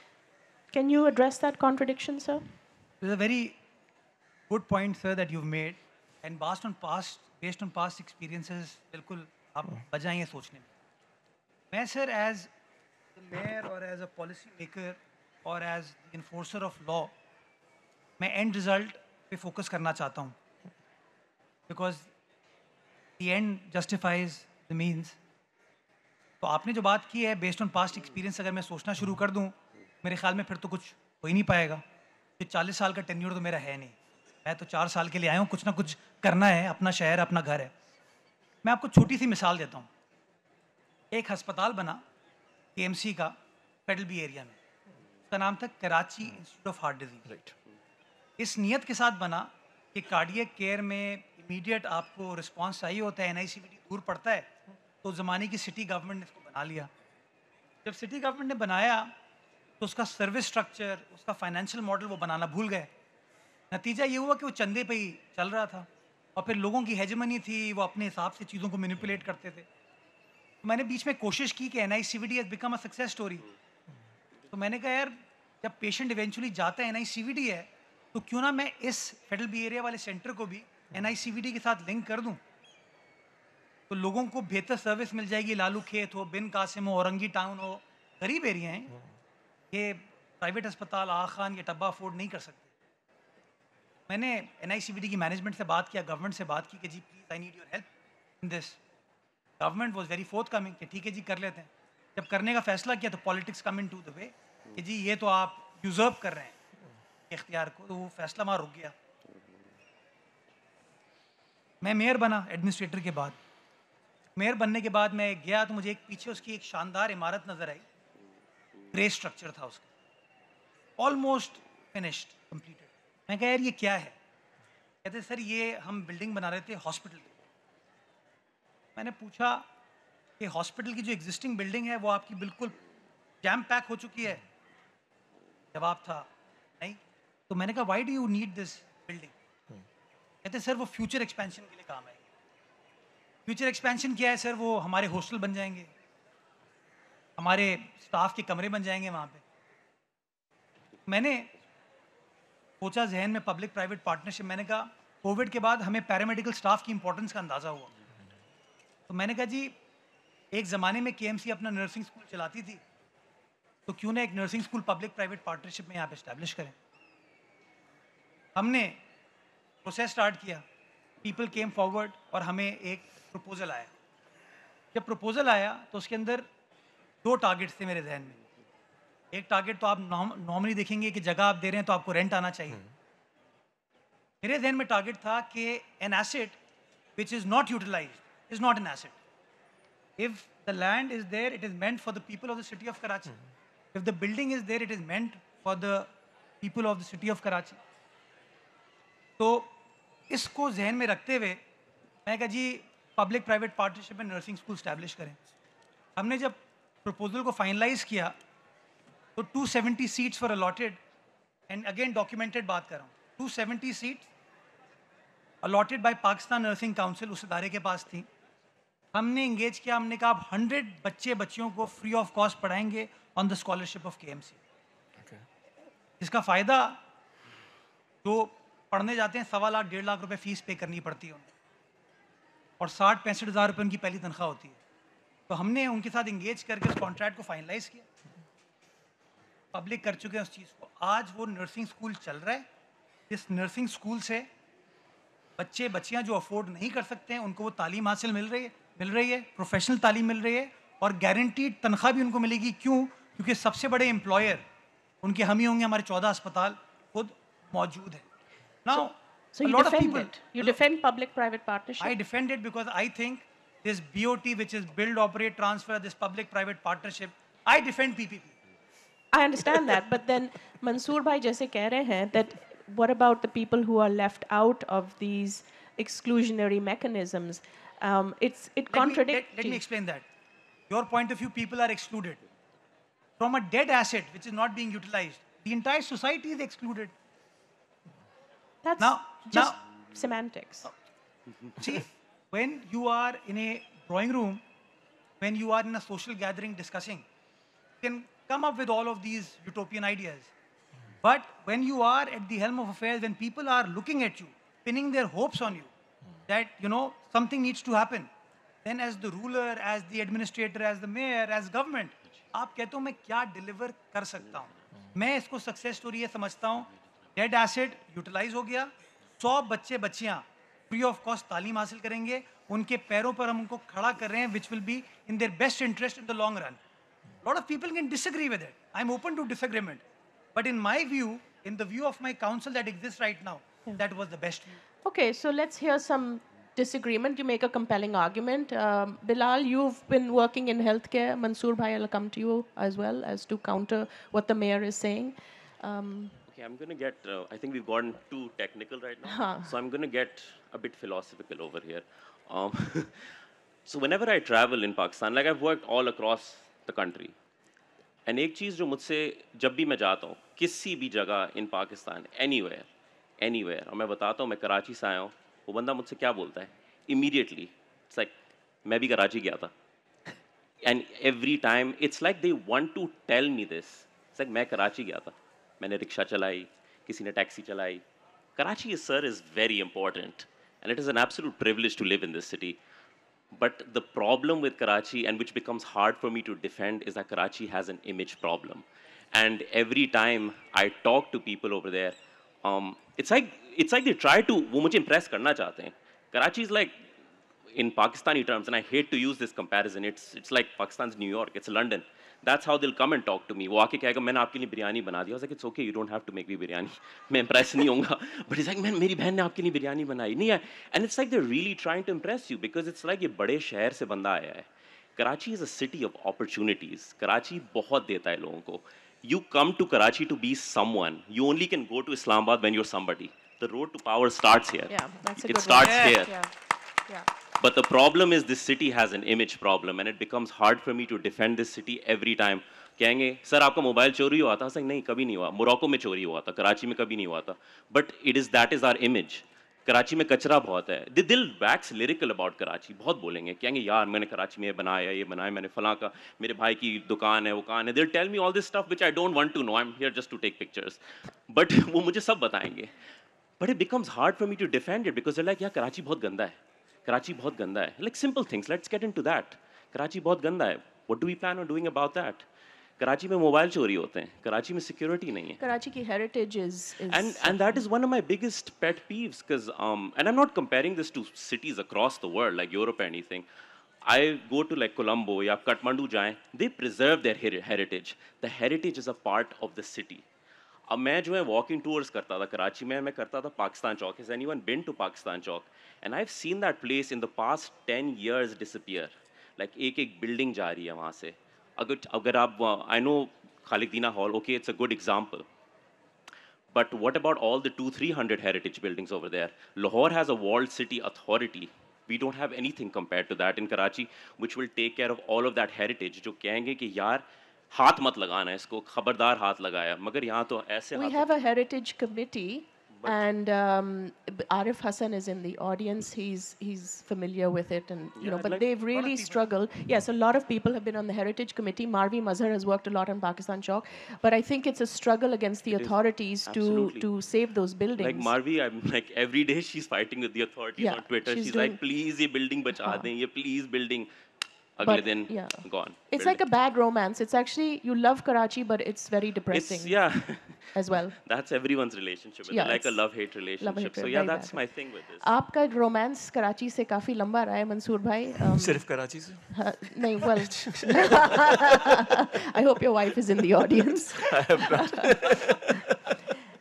Can you address that contradiction, sir? It's a very good point, sir, that you've made, and based on past experiences, बिल्कुल आप बजाएं ये सोचने में। मैं sir as the mayor or as a policy maker or as the enforcer of law, मैं end result पे focus करना चाहता हूँ, because the end justifies the means. तो आपने जो बात की है based on past experience, अगर मैं सोचना शुरू कर दूँ मेरे ख्याल में फिर तो कुछ हो ही नहीं पाएगा। ये 40 साल का टेन्योर तो मेरा है नहीं, मैं तो 4 साल के लिए आया हूँ, कुछ ना कुछ करना है, अपना शहर अपना घर है। मैं आपको छोटी सी मिसाल देता हूँ। एक अस्पताल बना KMC का पेडल बी एरिया में, उसका नाम था Karachi institute of heart disease. Right. इस नियत के साथ बना कि कार्डियक केयर में इमीडिएट आपको रिस्पॉन्स चाहिए होता है, NICVD दूर पड़ता है, तो ज़माने की सिटी गवर्नमेंट ने इसको बना लिया। जब सिटी गवर्नमेंट ने बनाया तो उसका सर्विस स्ट्रक्चर, उसका फाइनेंशियल मॉडल वो बनाना भूल गए। नतीजा ये हुआ कि वो चंदे पे ही चल रहा था और फिर लोगों की हेजेमनी थी, वो अपने हिसाब से चीज़ों को मैनिपुलेट करते थे। तो मैंने बीच में कोशिश की कि NICVD has become a success story. तो मैंने कहा यार जब पेशेंट इवेंचुअली जाता है NICVD है तो क्यों ना मैं इस फेडरल बी एरिया वाले सेंटर को भी NICVD के साथ लिंक कर दूँ, तो लोगों को बेहतर सर्विस मिल जाएगी। लालू खेत हो, बिन कासिम हो, औरंगी टाउन हो, गरीब एरिया हैं, ये प्राइवेट अस्पताल आगा खान ये टब्बा अफोर्ड नहीं कर सकते। मैंने NICVD की मैनेजमेंट से बात किया, गवर्नमेंट से बात की कि जी please I need your help in this. Government was very forthcoming कि ठीक है जी कर लेते हैं। जब करने का फैसला किया तो politics come in to the way कि जी ये तो आप यूजर्व कर रहे हैं इख्तियार को, तो वो फैसला वहाँ रुक गया। मैं मेयर बना एडमिनिस्ट्रेटर के बाद। मेयर बनने के बाद मैं गया तो मुझे एक पीछे उसकी एक शानदार इमारत नज़र आई, ग्रे स्ट्रक्चर था उसका, ऑलमोस्ट फिनिश्ड, कंप्लीटेड। मैं कहा यार ये क्या है, कहते सर ये हम बिल्डिंग बना रहे थे हॉस्पिटल की। मैंने पूछा कि हॉस्पिटल की जो एग्जिस्टिंग बिल्डिंग है वो आपकी बिल्कुल जैम पैक हो चुकी है? जवाब था नहीं। तो मैंने कहा why do you need this building? कहते सर वो फ्यूचर एक्सपेंशन के लिए काम आएगी। फ्यूचर एक्सपेंशन क्या है सर? वो हमारे हॉस्टल बन जाएंगे, हमारे स्टाफ के कमरे बन जाएंगे वहाँ पे। मैंने सोचा जहन में पब्लिक प्राइवेट पार्टनरशिप, मैंने कहा कोविड के बाद हमें पैरामेडिकल स्टाफ की इंपॉर्टेंस का अंदाज़ा हुआ। तो मैंने कहा जी एक ज़माने में केएमसी अपना नर्सिंग स्कूल चलाती थी, तो क्यों ना एक nursing school public private partnership में यहाँ पे इस्टेब्लिश करें। हमने प्रोसेस स्टार्ट किया, पीपल केम फॉरवर्ड और हमें एक प्रपोजल आया। जब प्रपोजल आया तो उसके अंदर 2 टारगेट्स थे मेरे जहन में। एक टारगेट तो आप नॉर्मली देखेंगे कि जगह आप दे रहे हैं तो आपको रेंट आना चाहिए। मेरे जहन में टारगेट था कि an asset which is not utilised is not an asset. If the land is there, it is meant for the people of the city of Karachi. If the building is there, it is meant for the people of the city of Karachi. तो इसको जहन में रखते हुए मैं कहा जी public private partnership में नर्सिंग स्कूल स्टैब्लिश करें। हमने जब प्रपोजल को फाइनलाइज किया तो 270 seats for allotted, and again documented बात कर रहा हूँ, 270 seats allotted by Pakistan nursing council उस इदारे के पास थी। हमने इंगेज किया, हमने कहा आप 100 बच्चियों को फ्री ऑफ कॉस्ट पढ़ाएंगे on the scholarship of KMC. इसका फ़ायदा जो पढ़ने जाते हैं 1.25 लाख 1.5 लाख रुपए फीस पे करनी पड़ती है उन्हें, और 60-65 हज़ार रुपये उनकी पहली तनख्वाह होती है। तो हमने उनके साथ इंगेज करके उस कॉन्ट्रैक्ट को फाइनलाइज किया, पब्लिक कर चुके हैं उस चीज़ को। आज वो नर्सिंग स्कूल चल रहा है। इस नर्सिंग स्कूल से बच्चे बच्चियाँ जो अफोर्ड नहीं कर सकते हैं उनको वो तालीम हासिल मिल रही है, प्रोफेशनल तालीम मिल रही है, और गारंटीड तनख्वाह भी उनको मिलेगी। क्यों? क्योंकि सबसे बड़े एम्प्लॉयर उनके हम ही होंगे, हमारे 14 अस्पताल खुद मौजूद हैं। Now, so a you lot of defend people, it. You defend public-private partnership. I defend it because I think this BOT, which is build, operate, transfer, this public-private partnership, I defend PPP. I understand that, but then Mansoor bhai jaise keh rahe hain that what about the people who are left out of these exclusionary mechanisms? It contradicts. Let me explain that. Your point of view, people are excluded from a dead asset which is not being utilized. The entire society is excluded. That's Now- just now- semantics. See, when you are in a drawing room, when you are in a social gathering discussing, you can come up with all of these utopian ideas. But when you are at the helm of affairs, when people are looking at you, pinning their hopes on you, that, you know, something needs to happen, then as the ruler, as the administrator, as the mayor, as government, आप कहते हो मैं क्या deliver कर सकता हूँ। मैं इसको सक्सेस स्टोरी ये समझता हूँ, डेड एसेट यूटिलाइज हो गया, 100 बच्चे बच्चियाँ फ्री ऑफ कॉस्ट तालीम हासिल करेंगे, उनके पैरों पर हम उनको खड़ा कर रहे हैं, which will be in their best interest in the long run. Lot of people can disagree with it. I'm open to disagreement. But in my view, in the view of my council that exists right now, that was the best view. Okay, so let's hear some disagreement. You make a compelling argument. Bilal, you've been working in healthcare. Mansoor bhai, I'll come to you as well as to counter what the mayor is saying. Okay, I'm going to get, I think we've gotten too technical right now. So I'm going to get a bit philosophical over here. So whenever I travel in Pakistan, like I've worked all across the country. And एक चीज़ जो मुझसे जब भी मैं जाता हूँ किसी भी जगह इन पाकिस्तान anywhere और मैं बताता हूँ मैं कराची से आया हूँ, वो बंदा मुझसे क्या बोलता है immediately, it's like मैं भी कराची गया था, and every time it's like they want to tell me this, it's like मैं कराची गया था, मैंने रिक्शा चलाई, किसी ने टैक्सी चलाई. Karachi, sir, is very important, and it is an absolute privilege to live in this city. But the problem with Karachi, and which becomes hard for me to defend, is that Karachi has an image problem. And every time I talk to people over there, it's like they try to, वो मुझे impress करना चाहते हैं. Karachi is like, in Pakistani terms, and I hate to use this comparison, it's like Pakistan's New York, it's London. That's how they'll come and talk to me. वो आके कहेगा मैंने आपके लिए बिरयानी बना दिया. I was like, it's okay, you don't have to make me biryani. मैं impress नहीं होऊंगा. But it's like, man, मेरी बहन ने आपके लिए बिरयानी बनाई. नहीं है. And it's like they're really trying to impress you because it's like ये बड़े शहर से बंदा आया है. Karachi is a city of opportunities. Karachi बहुत देता है लोगों को. You come to Karachi to be someone. You only can go to Islamabad when you're somebody. The road to power starts here. Yeah, that's a It good starts one. here. Yeah, yeah. But the problem is this city has an image problem and it becomes hard for me to defend this city every time. कहेंगे sir आपका mobile चोरी हुआ था, sir नहीं कभी नहीं हुआ, Morocco में चोरी हुआ था, कराची में कभी नहीं हुआ था. But that is our image. Karachi में कचरा बहुत है. They'll wax lyrical about Karachi, बहुत बोलेंगे, कहेंगे यार मैंने कराची में ये बनाया, मैंने फलां का, मेरे भाई की दुकान है, वो कहां है. They'll tell me all this stuff which I don't want to know. I'm here just to take pictures. But वो मुझे सब बताएंगे. But it becomes hard for me to defend it because they're like, yeah, Karachi बहुत गंदा है. कराची बहुत गंदा है. Like simple things, let's get into that. Karachi बहुत गंदा है. What do we plan on doing about that? Karachi में मोबाइल चोरी होते हैं. कराची में सिक्योरिटी नहीं है. Karachi ki heritage is And that is one of my biggest pet peeves because and I'm not comparing this to cities across the world like Europe or anything. I go to like Colombo या Kathmandu जाएं, they preserve their heritage. The heritage is a part of the city. अब मैं जो है walking tours करता था कराची में, मैं करता था पाकिस्तान चौक. Has anyone been to Pakistan Chowk? And I've seen that place in the past 10 years disappear. Like एक building जा रही है वहाँ से. अगर आप I know Khalik Dina Hall, okay, it's a good example. But what about all the 200-300 heritage buildings over there? Lahore has a walled city authority. We don't have anything compared to that in Karachi, which will take care of all of that heritage. जो कहेंगे कि यार हाथ मत लगाना है इसको, खबरदार हाथ लगाया. मगर यहाँ तो ऐसे We have a heritage committee, and Arif Hassan is in the audience. He's familiar with it, and you know, but like they've really struggled. Yes, a lot of people have been on the heritage committee. Marvi Mazhar has worked a lot on Pakistan Chowk, but I think it's a struggle against the authorities to save those buildings. Like Marvi, I'm like every day she's fighting with the authorities on Twitter. She's like, please, ये building बचा दें, ये please building. अगले दिन gone. It's like a bad romance. It's actually, you love Karachi, but it's very depressing. As well. That's everyone's relationship. It's like a love-hate relationship. So yeah, that's my thing with this. आपका romance Karachi से काफी लंबा रहा है मंसूर भाई. सिर्फ कराची से? नहीं, well, I hope your wife is in the audience. I have not.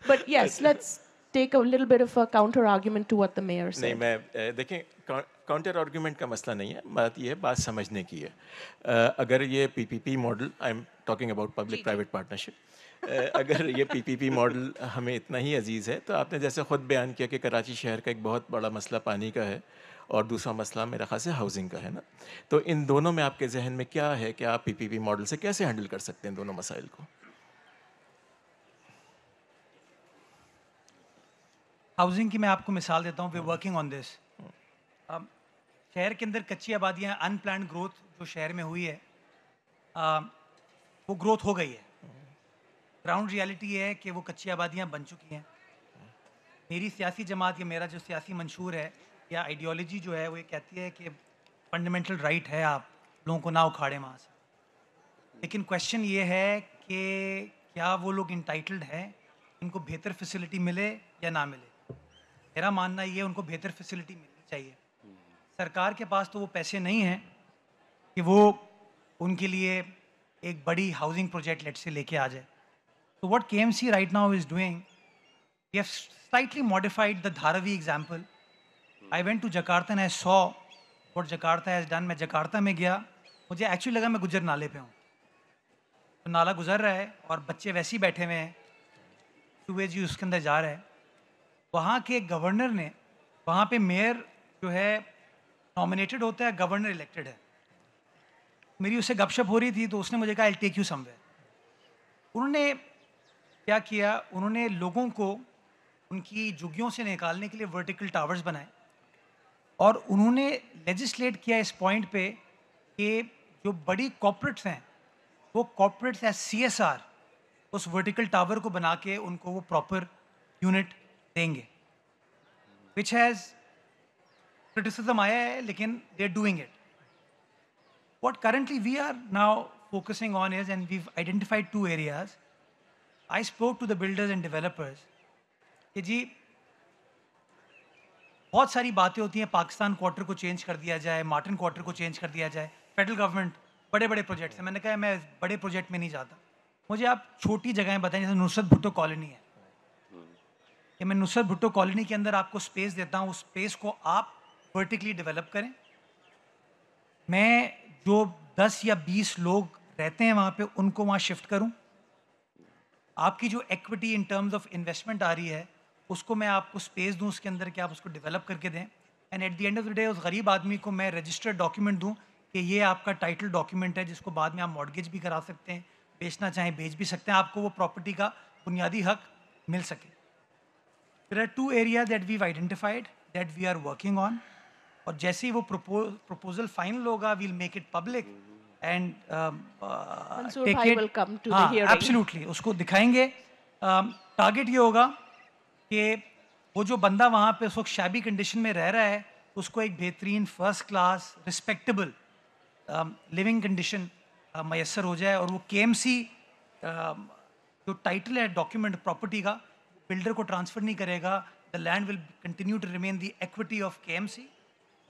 But yes, let's take a little bit of a counter argument to what the mayor said. नहीं, मैं देखें काउंटर आर्गुमेंट का मसला नहीं है, बात ये है बात समझने की है. अगर ये PPP model, I am talking about public private partnership, अगर ये पीपीपी मॉडल हमें इतना ही अजीज़ है, तो आपने जैसे ख़ुद बयान किया कि कराची शहर का एक बहुत बड़ा मसला पानी का है और दूसरा मसला मेरा ख़ास है हाउसिंग का है ना. तो इन दोनों में आपके जहन में क्या है कि आप पीपीपी मॉडल से कैसे हैंडल कर सकते हैं दोनों मसाइल को? हाउसिंग की मैं आपको मिसाल देता हूँ. We working on this. शहर के अंदर कच्ची आबादियाँ, अनप्लान्ड ग्रोथ जो शहर में हुई है, वो ग्रोथ हो गई है. ग्राउंड रियलिटी है कि वो कच्ची आबादियाँ बन चुकी हैं. मेरी सियासी जमात या मेरा जो सियासी मंशूर है या आइडियोलॉजी जो है वो ये कहती है कि फंडामेंटल राइट है आप लोगों को ना उखाड़ें वहाँ से. लेकिन क्वेश्चन ये है कि क्या वो लोग इंटाइटल्ड हैं, इनको बेहतर फैसिलिटी मिले या ना मिले. मेरा मानना ये उनको बेहतर फैसिलिटी मिलनी चाहिए. सरकार के पास तो वो पैसे नहीं हैं कि वो उनके लिए एक बड़ी हाउसिंग प्रोजेक्ट लेट से लेके आ जाए. So what KMC right now is doing, we have slightly modified the Dharavi example. I went to Jakarta and I saw what Jakarta has done. मैं जकार्ता में गया, मुझे एक्चुअली लगा मैं गुजर नाले पे हूँ. तो नाला गुजर रहा है और बच्चे वैसे ही बैठे हुए हैं, टूवेज जी उसके अंदर जा रहा है. वहाँ के गवर्नर ने, वहाँ पे मेयर जो है नॉमिनेटेड होता है, गवर्नर इलेक्टेड है. मेरी उससे गपशप हो रही थी तो उसने मुझे कहा आई टेक यू समवेयर. उन्होंने क्या किया, उन्होंने लोगों को उनकी झुग्गियों से निकालने के लिए वर्टिकल टावर्स बनाए और उन्होंने लेजिस्लेट किया इस पॉइंट पे कि जो बड़ी कॉर्पोरेट्स हैं वो कॉर्पोरेट्स एज CSR उस वर्टिकल टावर को बना के उनको वो प्रॉपर यूनिट देंगे. विच हैज़ क्रिटिसिज्म आया है लेकिन they are doing it. What currently we are now focusing on is, and we've identified 2 areas. I spoke to the builders and developers कि जी बहुत सारी बातें होती हैं, पाकिस्तान क्वार्टर को चेंज कर दिया जाए, मार्टिन क्वार्टर को चेंज कर दिया जाए, फेडरल गवर्नमेंट बड़े बड़े प्रोजेक्ट्स हैं. मैंने कहा मैं बड़े प्रोजेक्ट में नहीं जाता, मुझे आप छोटी जगहें बताएं. जैसे नुसरत भुट्टो कॉलोनी है कि मैं नुसरत भुट्टो कॉलोनी के अंदर आपको स्पेस देता हूँ, उस स्पेस को आप वर्टिकली डेवलप करें. मैं जो 10 या 20 लोग रहते हैं वहाँ पे उनको वहाँ शिफ्ट करूँ. आपकी जो equity in terms of investment आ रही है उसको मैं आपको स्पेस दूं उसके अंदर कि आप उसको डेवलप करके दें, and at the end of the day उस गरीब आदमी को मैं रजिस्टर्ड डॉक्यूमेंट दूं कि ये आपका टाइटल डॉक्यूमेंट है जिसको बाद में आप मॉर्गेज भी करा सकते हैं, बेचना चाहें बेच भी सकते हैं, आपको वो प्रॉपर्टी का बुनियादी हक मिल सके. There are 2 areas that we've identified that we are working on. और जैसे ही वो proposal final होगा, we'll make it public and Mansoor take bhai it. will come to the हाँ, hearing. absolutely. उसको दिखाएंगे. Target ये होगा कि वो जो बंदा वहाँ पे उस वक्त शैबी कंडीशन में रह रहा है, उसको एक बेहतरीन first class respectable living condition मैसर हो जाए, और वो KMC जो टाइटल है डॉक्यूमेंट प्रॉपर्टी का बिल्डर को ट्रांसफ़र नहीं करेगा. The land will continue to remain the equity of KMC,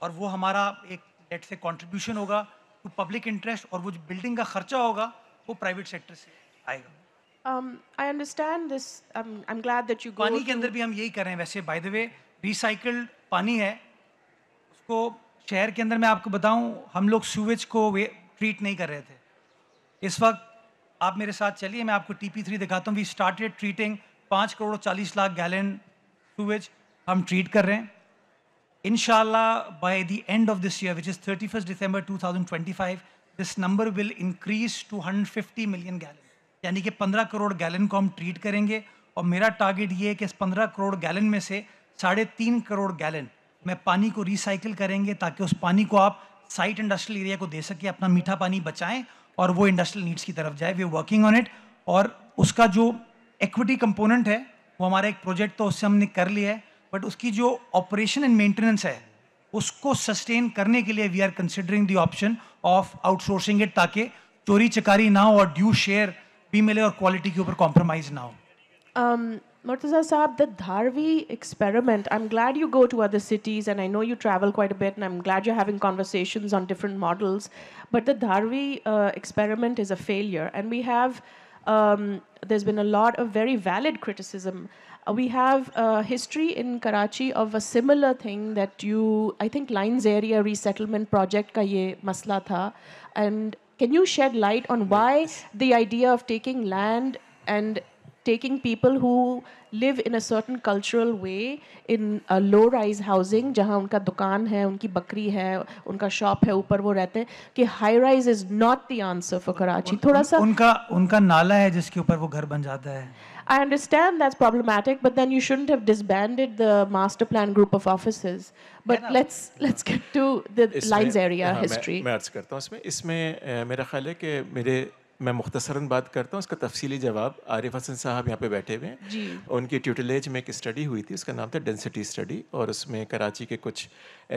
और वो हमारा एक डेट से कंट्रीब्यूशन होगा टू पब्लिक इंटरेस्ट, और वो जो बिल्डिंग का खर्चा होगा वो प्राइवेट सेक्टर से आएगा. I understand this. I'm glad that you go पानी के to- अंदर भी हम यही कर रहे हैं. वैसे बाय द वे रिसाइकल्ड पानी है, उसको शहर के अंदर मैं आपको बताऊं, हम लोग सूवेज को ट्रीट नहीं कर रहे थे. इस वक्त आप मेरे साथ चलिए, मैं आपको TP3 दिखाता हूँ. We started treating 5 crore 40 lakh gallon sewage हम ट्रीट कर रहे हैं. इंशाल्लाह by the end of this year, which is 31 December 2025, this number will increase to 150 million gallon, यानी कि 15 करोड़ गैलन को हम ट्रीट करेंगे. और मेरा टारगेट ये है कि इस 15 करोड़ गैलन में से 3.5 करोड़ गैलन में पानी को रिसाइकिल करेंगे, ताकि उस पानी को आप साइट इंडस्ट्रियल एरिया को दे सके, अपना मीठा पानी बचाएं और वो इंडस्ट्रियल नीड्स की तरफ जाए. We are working on it. और उसका जो इक्विटी कंपोनेंट है वो हमारा एक प्रोजेक्ट तो उससे हमने कर लिया है, बट उसकी जो ऑपरेशन एंड मेंटेनेंस है उसको सस्टेन करने के लिए we are considering the option of outsourcing it, ताकि चोरी चकारी ना हो और ड्यू शेयर भी मिले और क्वालिटी के ऊपर कॉम्प्रोमाइज ना हो. Murtaza Saab, the Dharvi experiment, I'm glad you go to other cities, and I know you travel quite a bit, and I'm glad you're having conversations on different models. But the Dharvi experiment is a failure, and we have, there's been a lot of very valid criticism. We have a history in Karachi of a similar thing that I think Lines Area Resettlement Project ka ye masla tha. And can you shed light on why the idea of taking land and taking people who live in a certain cultural way in a low-rise housing, जहाँ उनका दुकान है, उनकी बकरी है, उनका shop है, ऊपर वो रहते हैं, कि high-rise is not the answer for Karachi. थोड़ा सा उनका नाला है जिसके ऊपर वो घर बन जाता है. I understand that's problematic, but then you shouldn't have disbanded the master plan group of offices. But let's get to the Lines Area history. मैं अर्ज करता हूँ इसमें मेरा ख्याल है कि मैं मुख्तसरन बात करता हूँ, उसका तफसीली जवाब आरिफ हसन साहब यहाँ पे बैठे हुए हैं जी. उनकी ट्यूटलेज में एक स्टडी हुई थी, उसका नाम था डेंसिटी स्टडी, और उसमें कराची के कुछ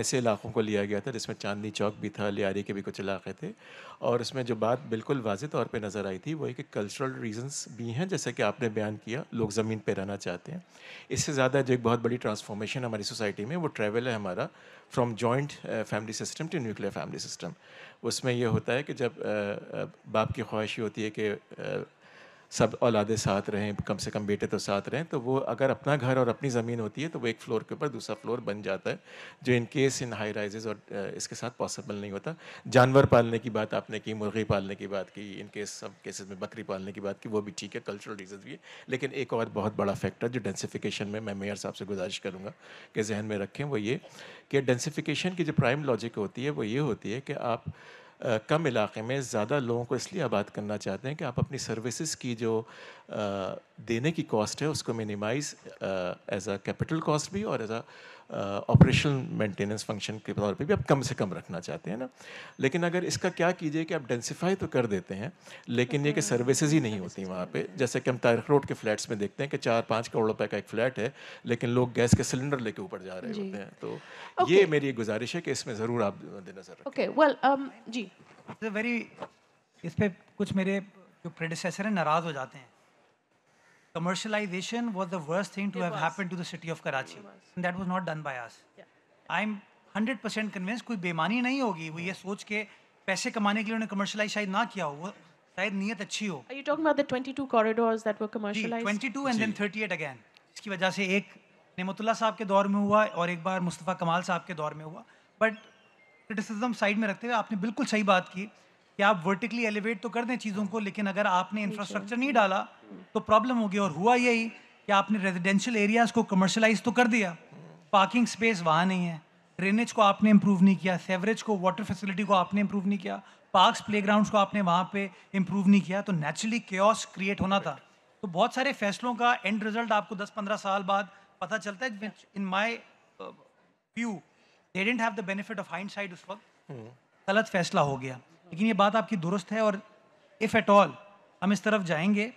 ऐसे इलाकों को लिया गया था जिसमें चांदनी चौक भी था, लियारी के भी कुछ इलाके थे, और उसमें जो बात बिल्कुल वाज़े तौर पे नज़र आई थी वो है कि कल्चरल रीजंस भी हैं, जैसे कि आपने बयान किया, लोग ज़मीन पे रहना चाहते हैं. इससे ज़्यादा जो एक बहुत बड़ी ट्रांसफॉर्मेशन हमारी सोसाइटी में वो ट्रैवल है हमारा from joint family system to nuclear family system. उसमें ये होता है कि जब बाप की ख्वाहिश ये होती है कि सब औलादे साथ रहें, कम से कम बेटे तो साथ रहें, तो वो अगर अपना घर और अपनी ज़मीन होती है तो वो एक फ्लोर के ऊपर दूसरा फ्लोर बन जाता है, जो इन केस इन हाई राइजेज़ और इसके साथ पॉसिबल नहीं होता. जानवर पालने की बात आपने की, मुर्गी पालने की बात की, इन केस सब केसेस में बकरी पालने की बात की, वो भी ठीक है, कल्चरल रीजन भी है. लेकिन एक और बहुत बड़ा फैक्टर जो डेंसिफिकेशन में मैं मेयर साहब से गुजारिश करूँगा कि जहन में रखें, वो ये कि डेंसिफिकेशन की जो प्राइम लॉजिक होती है वो ये होती है कि आप कम इलाके में ज़्यादा लोगों को इसलिए आबाद करना चाहते हैं कि आप अपनी सर्विसेज की जो देने की कॉस्ट है उसको minimise as a capital cost भी और as a operational maintenance function के तौर पे भी आप कम से कम रखना चाहते हैं ना. लेकिन अगर इसका क्या कीजिए कि आप डेंसिफाई तो कर देते हैं, लेकिन ये कि सर्विसेज ही नहीं होती वहाँ पे. जैसे कि हम तारिक रोड के फ्लैट्स में देखते हैं कि 4-5 करोड़ रुपए का एक फ्लैट है, लेकिन लोग गैस के सिलेंडर लेके ऊपर जा रहे होते हैं. तो ये मेरी गुजारिश है कि इसमें ज़रूर आप नज़र रखें. Okay, well, जी. इस पे कुछ मेरे जो प्रेडिसेसर हैं नाराज़ हो जाते हैं. Commercialization was the worst thing to have happened to the city of Karachi, and that was not done by us. I'm 100% convinced कोई बेईमानी नहीं होगी, वो ये सोच के पैसे कमाने के लिए उन्होंने commercialize शायद ना किया हो, वो शायद नीयत अच्छी हो. Are you talking about the 22 corridors that were commercialized? 22 and then 38 again. इसकी वजह से एक नेमतुल्लाह साहब के दौर में हुआ और एक बार मुस्तफ़ा कमाल साहब के दौर में हुआ. बट क्रिटिसिज्म साइड में रखते हुए आपने बिल्कुल सही बात की कि आप वर्टिकली एलिवेट तो कर दें चीज़ों को, लेकिन अगर आपने इंफ्रास्ट्रक्चर नहीं डाला तो प्रॉब्लम होगी. और हुआ यही कि आपने रेजिडेंशियल एरियाज़ को कमर्शलाइज तो कर दिया, पार्किंग स्पेस वहाँ नहीं है, ड्रेनेज को आपने इम्प्रूव नहीं किया, सेवरेज को, वाटर फैसिलिटी को आपने इम्प्रूव नहीं किया, पार्क्स प्लेग्राउंड्स को आपने वहाँ पे इम्प्रूव नहीं किया, तो नेचुरली केओस क्रिएट होना था। तो बहुत सारे फैसलों का एंड रिजल्ट आपको 10-15 साल बाद पता चलता है। In my view they didn't have the benefit of hindsight, उस वक्त गलत फैसला हो गया। लेकिन ये बात आपकी दुरुस्त है, और इफ़ एट ऑल हम इस तरफ जाएंगे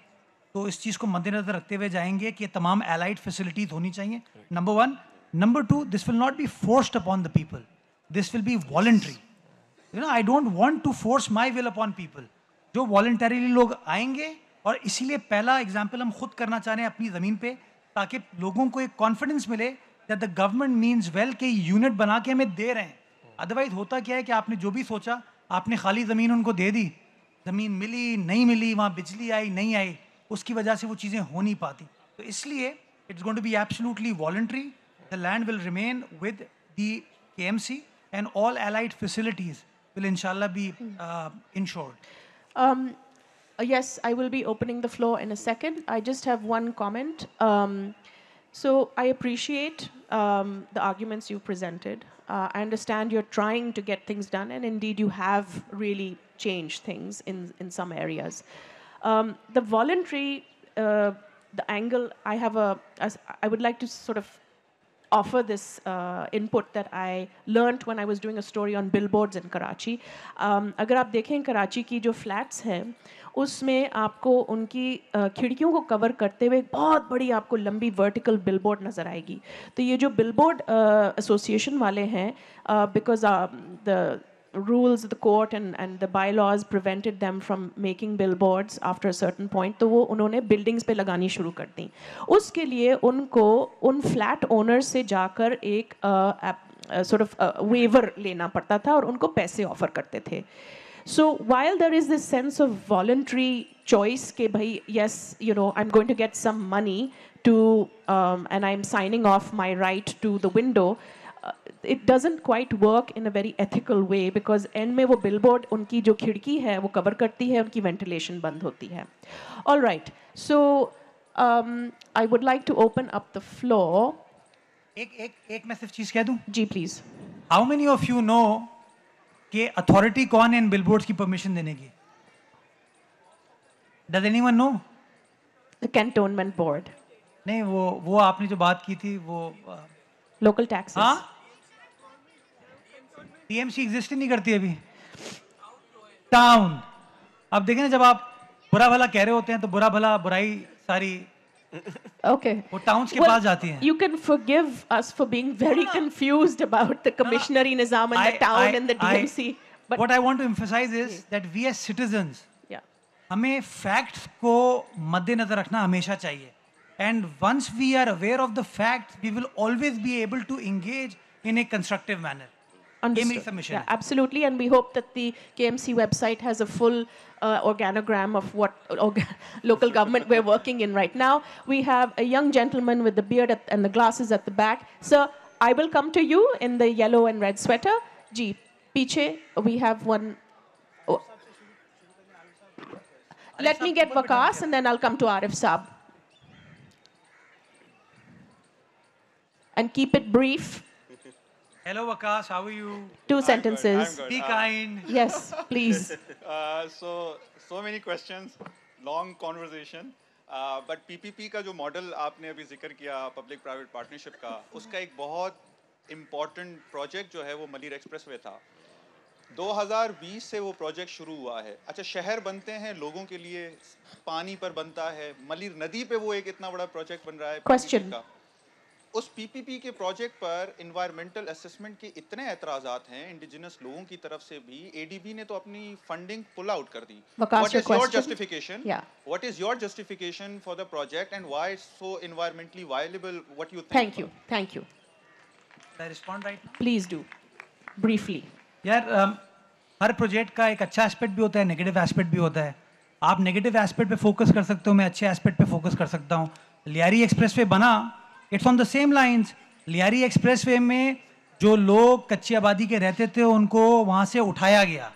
तो इस चीज़ को मद्देनजर रखते हुए जाएंगे कि तमाम एलाइड फैसिलिटीज होनी चाहिए, number 1। Number 2, this will not be forced upon the people, this will be voluntary. You know, I don't want to force my will upon people. जो वॉलंटरीली लोग आएंगे, और इसीलिए पहला एग्जाम्पल हम खुद करना चाह रहे हैं अपनी ज़मीन पे, ताकि लोगों को एक कॉन्फिडेंस मिले that the government means well के यूनिट बना के हमें दे रहे हैं। अदरवाइज होता क्या है कि आपने जो भी सोचा, आपने खाली ज़मीन उनको दे दी, ज़मीन मिली नहीं मिली, वहाँ बिजली आई नहीं आई, उसकी वजह से वो चीज़ें हो नहीं पाती। तो इसलिए it's going to be absolutely voluntary, the land will remain with the KMC and all allied facilities will inshallah be insured. Yes, I will be opening the floor in a second. I just have one comment. So I appreciate the arguments you presented. I understand you're trying to get things done, and indeed you have really changed things in some areas. The voluntary, the angle, I would like to sort of offer this input that I learned when I was doing a story on billboards in Karachi. अगर आप देखें कराची की जो flats हैं, उसमें आपको उनकी खिड़कियों को कवर करते हुए बहुत बड़ी आपको लंबी वर्टिकल बिलबोर्ड नज़र आएगी। तो ये जो बिलबोर्ड एसोसिएशन वाले हैं, because the rules of the court and the bylaws prevented them from making billboards after a certain point, तो वो उन्होंने buildings पे लगानी शुरू कर दी। उसके लिए उनको उन flat owners से जाकर एक sort of waiver लेना पड़ता था, और उनको पैसे offer करते थे। So while there is this sense of voluntary choice कि भाई yes, you know, I'm going to get some money to and I'm signing off my right to the window, it doesn't quite work in a very ethical way, because end में वो billboard उनकी जो खिड़की है वो cover करती है, उनकी ventilation बंद होती है। All right, so I would like to open up the floor. एक मैं सिर्फ चीज़ कह दूँ जी please. How many of you know कि authority कौन है इन billboards की permission देने की? Does anyone know? The Cantonment Board. नहीं, वो आपने जो बात की थी वो local taxes. हाँ, TMC एग्जिस्ट ही नहीं करती अभी। टाउन, अब देखें ना, जब आप बुरा भला कह रहे होते हैं तो बुरा भला बुराई सारी Okay. वो टाउन्स के पास जाती हैं। You can forgive us for being very confused about the commissionary nizam and the town and the DMC. But what I want to emphasize is that we as citizens, yeah, हमें facts को मद्देनजर रखना हमेशा चाहिए। And once we are aware of the facts, we will always be able to engage in a constructive manner. understood. Yeah, absolutely, and we hope that the KMC website has a full organogram of what local government we're working in right now. We have a young gentleman with the beard and the glasses at the back. Sir, I will come to you in the yellow and red sweater. Ji, piche, we have one. Oh. Let me get Waqas and then I'll come to Arif Saab. And keep it brief. Hello Waqas, how are you? Two sentences. I'm good. Be kind. Yes, please. So many questions, long conversation. But PPP का जो model आपने अभी जिक्र किया, public private partnership का, उसका एक बहुत इम्पॉर्टेंट प्रोजेक्ट जो है वो मलिर एक्सप्रेसवे था। 2020 से वो प्रोजेक्ट शुरू हुआ है। अच्छा, शहर बनते हैं लोगों के लिए, पानी पर बनता है, मलिर नदी पे वो एक इतना बड़ा प्रोजेक्ट बन रहा है। Question. का उस पीपीपी के प्रोजेक्ट पर इन्वायरमेंटल असेसमेंट के इतने एतराज़ात हैं इंडिजिनस लोगों की तरफ से भी, एडीबी ने तो अपनी फंडिंग पुल आउट कर दी। What is your justification? Yeah. What is your justification for the project and why it's so environmentally viable? What you think? Thank you. Thank you. Can I respond right now? Please do. Briefly. यार, हर project का एक अच्छा aspect भी होता है, negative aspect भी होता है। आप नेगेटिव एस्पेक्ट पे फोकस कर सकते हो, मैं अच्छे एस्पेक्ट पे फोकस कर सकता हूँ। लियारी एक्सप्रेसवे बना, it's on the same lines. Lyari expressway में जो लोग कच्ची आबादी के रहते थे उनको वहाँ से उठाया गया,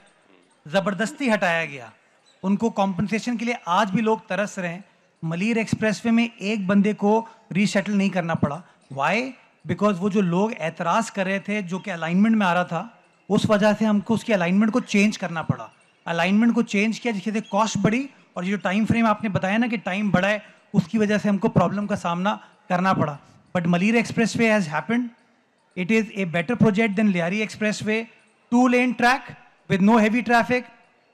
ज़बरदस्ती हटाया गया, उनको कॉम्पनसेशन के लिए आज भी लोग तरस रहे हैं। मलीर एक्सप्रेसवे में एक बंदे को रीसेटल नहीं करना पड़ा. Why? बिकॉज वो जो लोग एतराज़ कर रहे थे जो कि अलाइनमेंट में आ रहा था, उस वजह से हमको उसकी अलाइनमेंट को चेंज करना पड़ा. अलाइनमेंट को चेंज किया जिससे कॉस्ट बढ़ी, और ये जो टाइम फ्रेम आपने बताया ना कि टाइम बढ़ा है, उसकी वजह से हमको प्रॉब्लम का सामना करना पड़ा. But Malir expressway has happened. It is a better project than Lyari expressway. 2-lane track with no heavy traffic,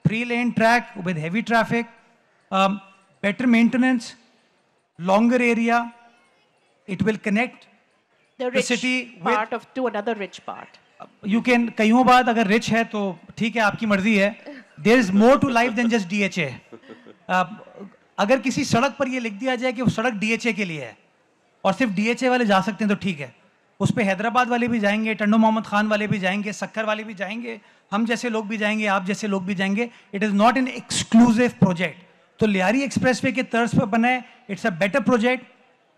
3-lane track with heavy traffic, better maintenance, longer area. It will connect The rich city part to another rich part. You can, कईयों बात अगर rich है तो ठीक है, आपकी मर्जी है. There is more to life than just DHA. अगर किसी सड़क पर ये लिख दिया जाए कि वो सड़क DHA के लिए है और सिर्फ DHA वाले जा सकते हैं तो ठीक है. उस पर हैदराबाद वाले भी जाएंगे, टंडो मोहम्मद खान वाले भी जाएंगे, सक्कर वाले भी जाएंगे, हम जैसे लोग भी जाएंगे, आप जैसे लोग भी जाएंगे. It is not an exclusive project. तो लियारी एक्सप्रेसवे के तर्ज पर बना है. It's a better project.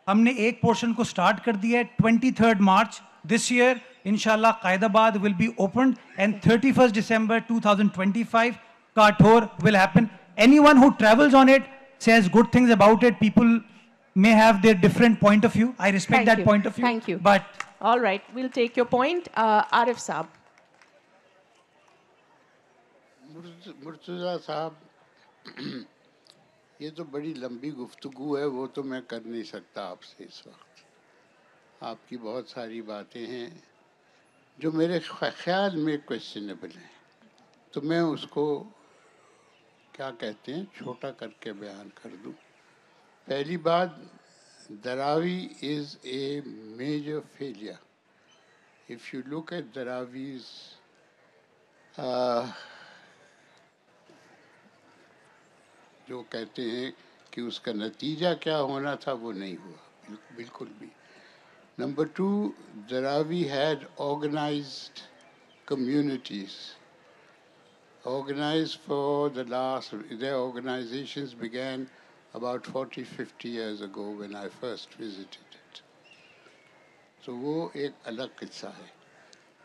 हमने एक पोर्शन को स्टार्ट कर दिया है. 23rd March दिस ईयर इंशाल्लाह Qaidabad will be opened and 31st December 2025 काठोर will happen. Anyone who travels on it says good things about it. People may have their different point of view. I respect that point of view. Thank you. But all right, we'll take your point. Arif Saab. Murtaza साहब, ये तो बड़ी लंबी गुफ्तगू है, वो तो मैं कर नहीं सकता आपसे इस वक्त. आपकी बहुत सारी बातें हैं जो मेरे ख्याल में क्वेश्चनेबल हैं, तो मैं उसको क्या कहते हैं छोटा करके बयान कर दूं. पहली बात, Dharavi is a major failure. If you look at Dharavi's जो कहते हैं कि उसका नतीजा क्या होना था वो नहीं हुआ, बिल्कुल भी. Number 2, Dharavi had organized communities. Organized for the last, their organizations began about 40-50 years ago when I first visited it. So वो एक अलग किस्सा है.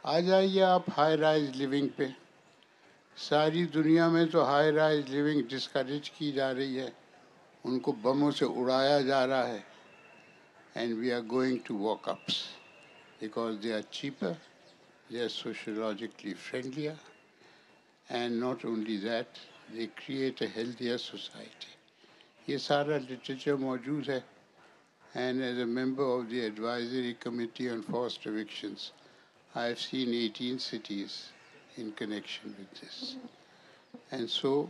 आ जाइए आप हाई राइज लिविंग पे. सारी दुनिया में तो हाई राइज लिविंग डिस्करेज की जा रही है, उनको बमों से उड़ाया जा रहा है. And we are going to walk-ups because they are cheaper, they are sociologically friendlier, and not only that, they create a healthier society. ये सारा literature मौजूद है, and as a member of the advisory committee on forced evictions, I have seen 18 cities in connection with this. And so,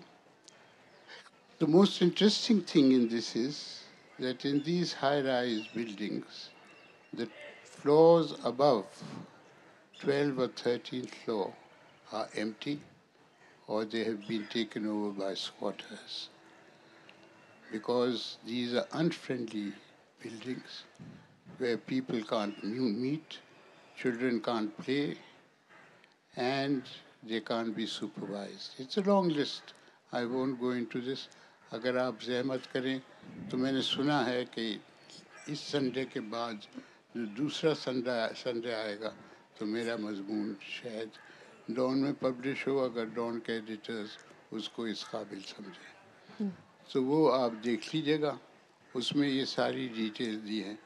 the most interesting thing in this is that in these high-rise buildings, the floors above 12 or 13th floor are empty, or they have been taken over by squatters. Because these are unfriendly buildings where people can't meet, children can't play, and they can't be supervised. It's a long list. I won't go into this. अगर आप ज़हमत करें तो मैंने सुना है कि इस Sunday के बाद जो दूसरा संडे आएगा तो मेरा मजमून शायद डॉन में पब्लिश हो, अगर डॉन के एडिटर्स उसको इस काबिल समझें. तो वो आप देख लीजिएगा, उसमें ये सारी डिटेल दी हैं.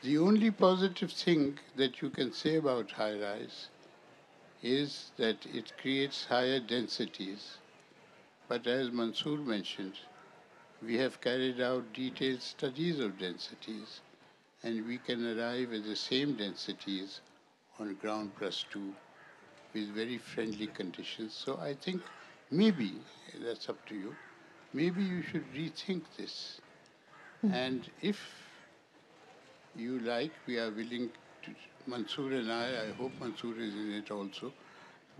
The only positive thing that you can say about high-rise is that it creates higher densities. But as Mansoor mentioned, we have carried out detailed studies of densities, and we can arrive at the same densities on ground plus 2 with very friendly conditions. So I think maybe, that's up to you, maybe you should rethink this. And if you like, we are willing to, Mansoor and I hope Mansoor is in it also,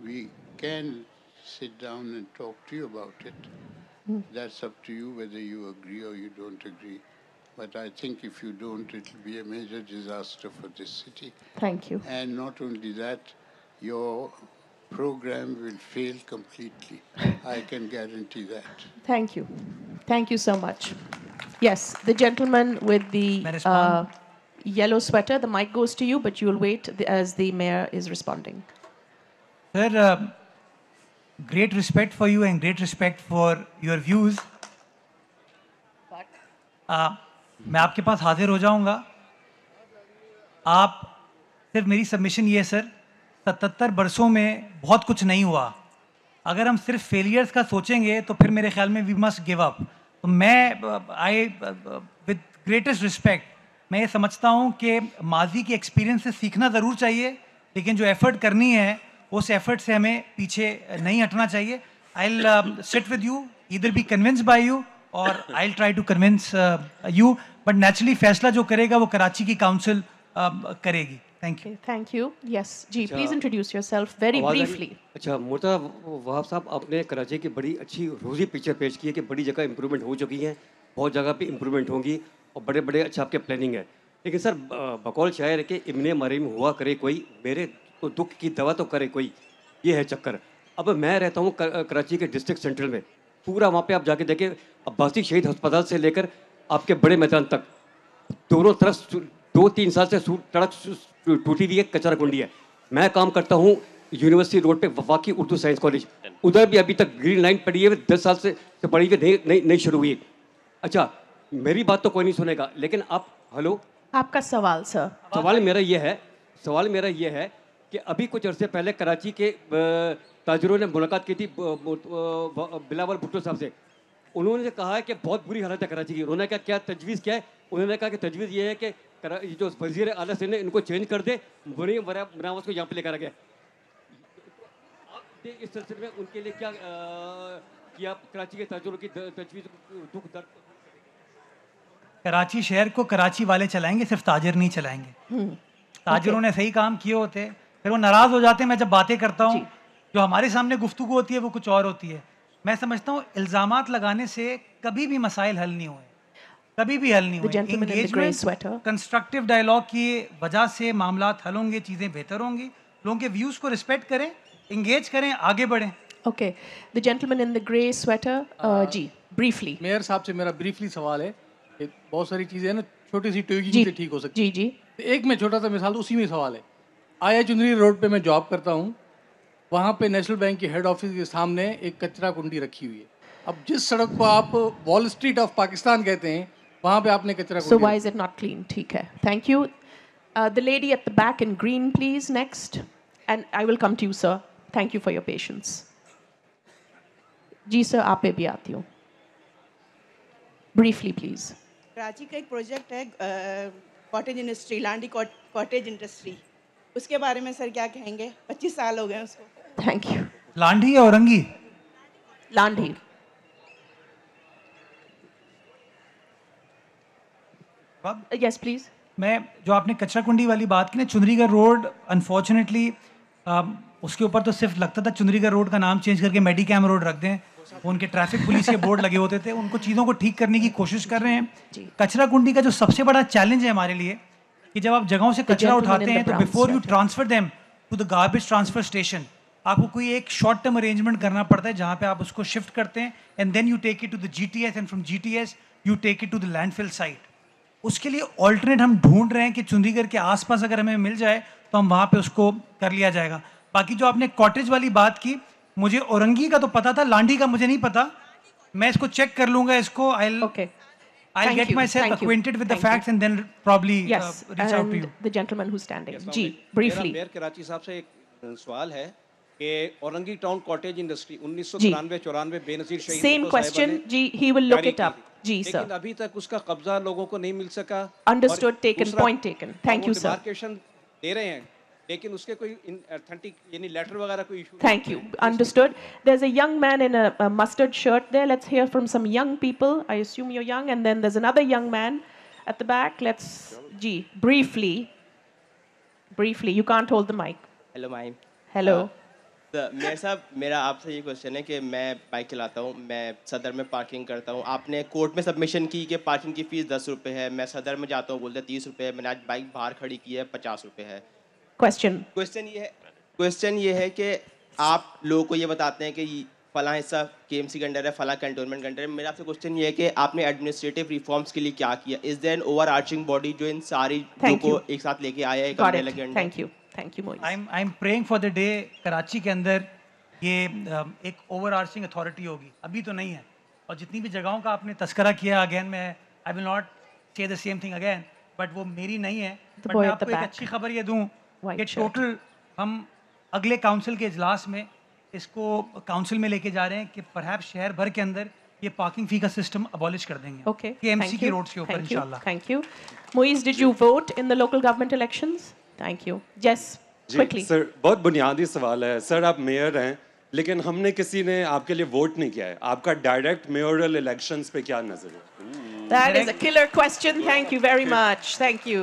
we can sit down and talk to you about it. That's up to you whether you agree or you don't agree. But I think if you don't, it will be a major disaster for this city. Thank you. And not only that, your program will fail completely. I can guarantee that. Thank you. Thank you so much. Yes, the gentleman with the yellow sweater, the mic goes to you, but you will wait as the mayor is responding. Sir, great respect for you and great respect for your views. मैं आपके पास हाजिर हो जाऊंगा। आप सिर्फ मेरी submission ये है सर, 77 बरसों में बहुत कुछ नहीं हुआ। अगर हम सिर्फ फेलियर्स का सोचेंगे तो फिर मेरे ख्याल में वी मस्ट गिव अप। तो मैं विद ग्रेटेस्ट रिस्पेक्ट मैं ये समझता हूँ कि माजी के एक्सपीरियंस से सीखना ज़रूर चाहिए, लेकिन जो एफर्ट करनी है उस एफर्ट से हमें पीछे नहीं हटना चाहिए। I will sit with you, either be convince by you or I will try to convince you, but naturally फैसला जो करेगा वो कराची की काउंसिल करेगी। Thank you. Thank you. Yes जी, please introduce yourself very briefly. अच्छा, मुर्तज़ा वहाब साहब, आपने कराची की बड़ी अच्छी रोजी पिक्चर पेश की है कि बड़ी जगह इंप्रूवमेंट हो चुकी है, बहुत जगह पे इंप्रूवमेंट होंगी और बड़े बड़े अच्छा आपके प्लानिंग है। लेकिन सर, बकौल शायर के इब्ने मरीम हुआ करे कोई, मेरे तो दुख की दवा तो करे कोई, ये है चक्कर। अब मैं रहता हूँ कराची के डिस्ट्रिक्ट सेंट्रल में, पूरा वहाँ पे आप जाके देखें, अब्बासी शहीद अस्पताल से लेकर आपके बड़े मैदान तक दोनों तरफ 2-3 साल से सड़क टूटी हुई है, कचरा कुंडी है। मैं काम करता हूँ यूनिवर्सिटी रोड पे वफाकी उर्दू साइंस कॉलेज, उधर भी अभी तक ग्रीन लाइन पड़ी है, 10 साल से पड़ी हुई नहीं शुरू हुई। अच्छा, मेरी बात तो कोई नहीं सुनेगा, लेकिन आप हेलो, आपका सवाल सर। सवाल मेरा ये है कि अभी कुछ अरसे पहले कराची के ताजरों ने मुलाकात की थी बिलावल भुट्टो साहब से। उन्होंने कहा है कि बहुत बुरी हालत है कराची की। उन्होंने कहा क्या तजवीज़ क्या है? उन्होंने कहा कि तजवीज़ ये है कि जो वज़ीर आला सिंध है इनको चेंज कर दे, मुनीम बनावस को यहाँ पे लेकर आ गया। आप इस सिलसिले में उनके लिए क्या किया कराची के ताजरों की तजवीज़ दुख दर्द? कराची शहर को कराची वाले चलाएंगे, सिर्फ ताजिर नहीं चलाएंगे। ताजिरों ने सही काम किए होते, फिर वो नाराज हो जाते हैं। मैं जब बातें करता हूँ, जो हमारे सामने गुफ्तगू होती है वो कुछ और होती है। मैं समझता हूँ इल्जामात लगाने से कभी भी मसाइल हल नहीं हुए, कभी भी हल नहीं हुए। एंगेजमेंट, कंस्ट्रक्टिव डायलॉग की वजह से मामलात हल होंगे, चीज़ें बेहतर होंगी। लोगों के व्यूज़ को रिस्पेक्ट करें, इंगेज करें, आगे बढ़ें। Okay, the gentleman in the grey sweater, जी ब्रीफली। मेयर साहब से मेरा ब्रीफली सवाल है, बहुत सारी चीज़ें हैं ना छोटी सी ट्विगिंग से ठीक हो सकती है। जी। एक में छोटा सा मिसाल, उसी में सवाल है। आया चुंदरी रोड पे मैं जॉब करता हूँ, वहाँ पे नेशनल बैंक के हेड ऑफिस के सामने एक कचरा कुंडी रखी हुई है। अब जिस सड़क को आप वॉल स्ट्रीट ऑफ पाकिस्तान कहते हैं, वहाँ पे आपने कचरा कुंडी। So why is it not clean? ठीक है, thank you. The lady at the back in green, please, next. And I will come to you, sir. Thank you for your patience. जी सर, आप पे भी आती हूँ। Briefly, please. कराची का एक प्रोजेक्ट है cottage industry, Landhi cottage industry, उसके बारे में सर क्या कहेंगे? 25 साल हो गए उसको। Thank you. लांडी या औरंगी? लांडी। Yes please. मैं जो आपने कचरा कुंडी वाली बात की ना, चुंदरीगढ़ रोड, अनफॉर्चुनेटली उसके ऊपर तो सिर्फ लगता था चुंदरीगढ़ रोड का नाम चेंज करके मेडिकैम रोड रख दें। उनके ट्रैफिक पुलिस के बोर्ड लगे होते थे, उनको चीज़ों को ठीक करने की कोशिश कर रहे हैं। कचरा कुंडी का जो सबसे बड़ा चैलेंज है हमारे लिए कि जब आप जगहों से कचरा उठाते हैं तो before you transfer them to the garbage transfer station, आपको कोई एक शॉर्ट टर्म अरेंजमेंट करना पड़ता है जहाँ पे आप उसको शिफ्ट करते हैं, and then you take it to the GTS, and from GTS you take it to the landfill site. उसके लिए ऑल्टरनेट हम ढूंढ रहे हैं कि चुंदरीगढ़ के आसपास अगर हमें मिल जाए तो हम वहाँ पे उसको कर लिया जाएगा। बाकी जो आपने कॉटेज वाली बात की, मुझे औरंगी का तो पता था, लांडी का मुझे नहीं पता। मैं इसको चेक कर लूंगा इसको। I'll get myself acquainted with the facts and then probably reach out to you. The gentleman who's standing. जी, briefly. मेयर कराची साहब से एक सवाल है कि Orangi town cottage industry 1993-94 Benazir Shaheed Same question. जी, he will look it up. जी सर। लेकिन अभी तक उसका कब्जा लोगों को नहीं मिल सका। Understood, taken, point taken. Thank you sir. Demarcation दे रहे हैं, लेकिन उसके कोई ऑथेंटिक यानी लेटर वगैरह कोई issue. Thank you. Understood. There's a young man in a mustard shirt there. Let's hear from some young people. I assume you're young. And then there's another young man at the back. Let's, जी, briefly. You can't hold the mic. Hello, ma'am. Hello. Mayor साहब, मेरा आपसे ये question है कि मैं bike चलाता हूँ, मैं सदर में पार्किंग करता हूँ। आपने कोर्ट में सबमिशन की कि पार्किंग की फ़ीस 10 रुपये है। मैं सदर में जाता हूँ, बोलते 30 रुपये है। मैंने आज बाइक बाहर खड़ी की है, 50 रुपये है। क्वेश्चन ये है कि आप लोगों को ये बताते हैं कि फला हिस्सा KMC के अंडर है, फला कंटोनमेंट के अंडर है। मेरा आपसे क्वेश्चन ये है कि आपने एडमिनिस्ट्रेटिव रिफॉर्म्स के लिए क्या किया? Is there an overarching body जो इन सारी को एक साथ लेके आया है एक अम्ब्रेला के under? Thank you Moiz. I'm praying for the day Karachi के अंदर ये एक ओवर आर्चिंग अथॉरिटी होगी। अभी तो नहीं है, और जितनी भी जगहों का आपने तस्करा किया, अगेन मैं आई विल नॉट से the same thing again, but वो मेरी नहीं है। बट boy मैं at the आपको एक back. अच्छी खबर ये दूं White कि shirt. टोटल हम अगले काउंसिल के इजलास में इसको काउंसिल में लेके जा रहे हैं कि परहैप्स शहर भर के अंदर ये पार्किंग फी का सिस्टम अबॉलिश कर देंगे। Okay. KMC Thank की you. रोड्स के ऊपर Thank you. इंशाल्लाह। Thank you. Moiz, did you vote in the local government elections? Thank you. Yes, quickly. Sir बहुत बुनियादी सवाल है। सर आप मेयर हैं, लेकिन हमने किसी ने आपके लिए वोट नहीं किया है। आपका डायरेक्ट मेयोरल इलेक्शंस पे क्या नजर है? That is a killer question. Thank you very much. Thank you.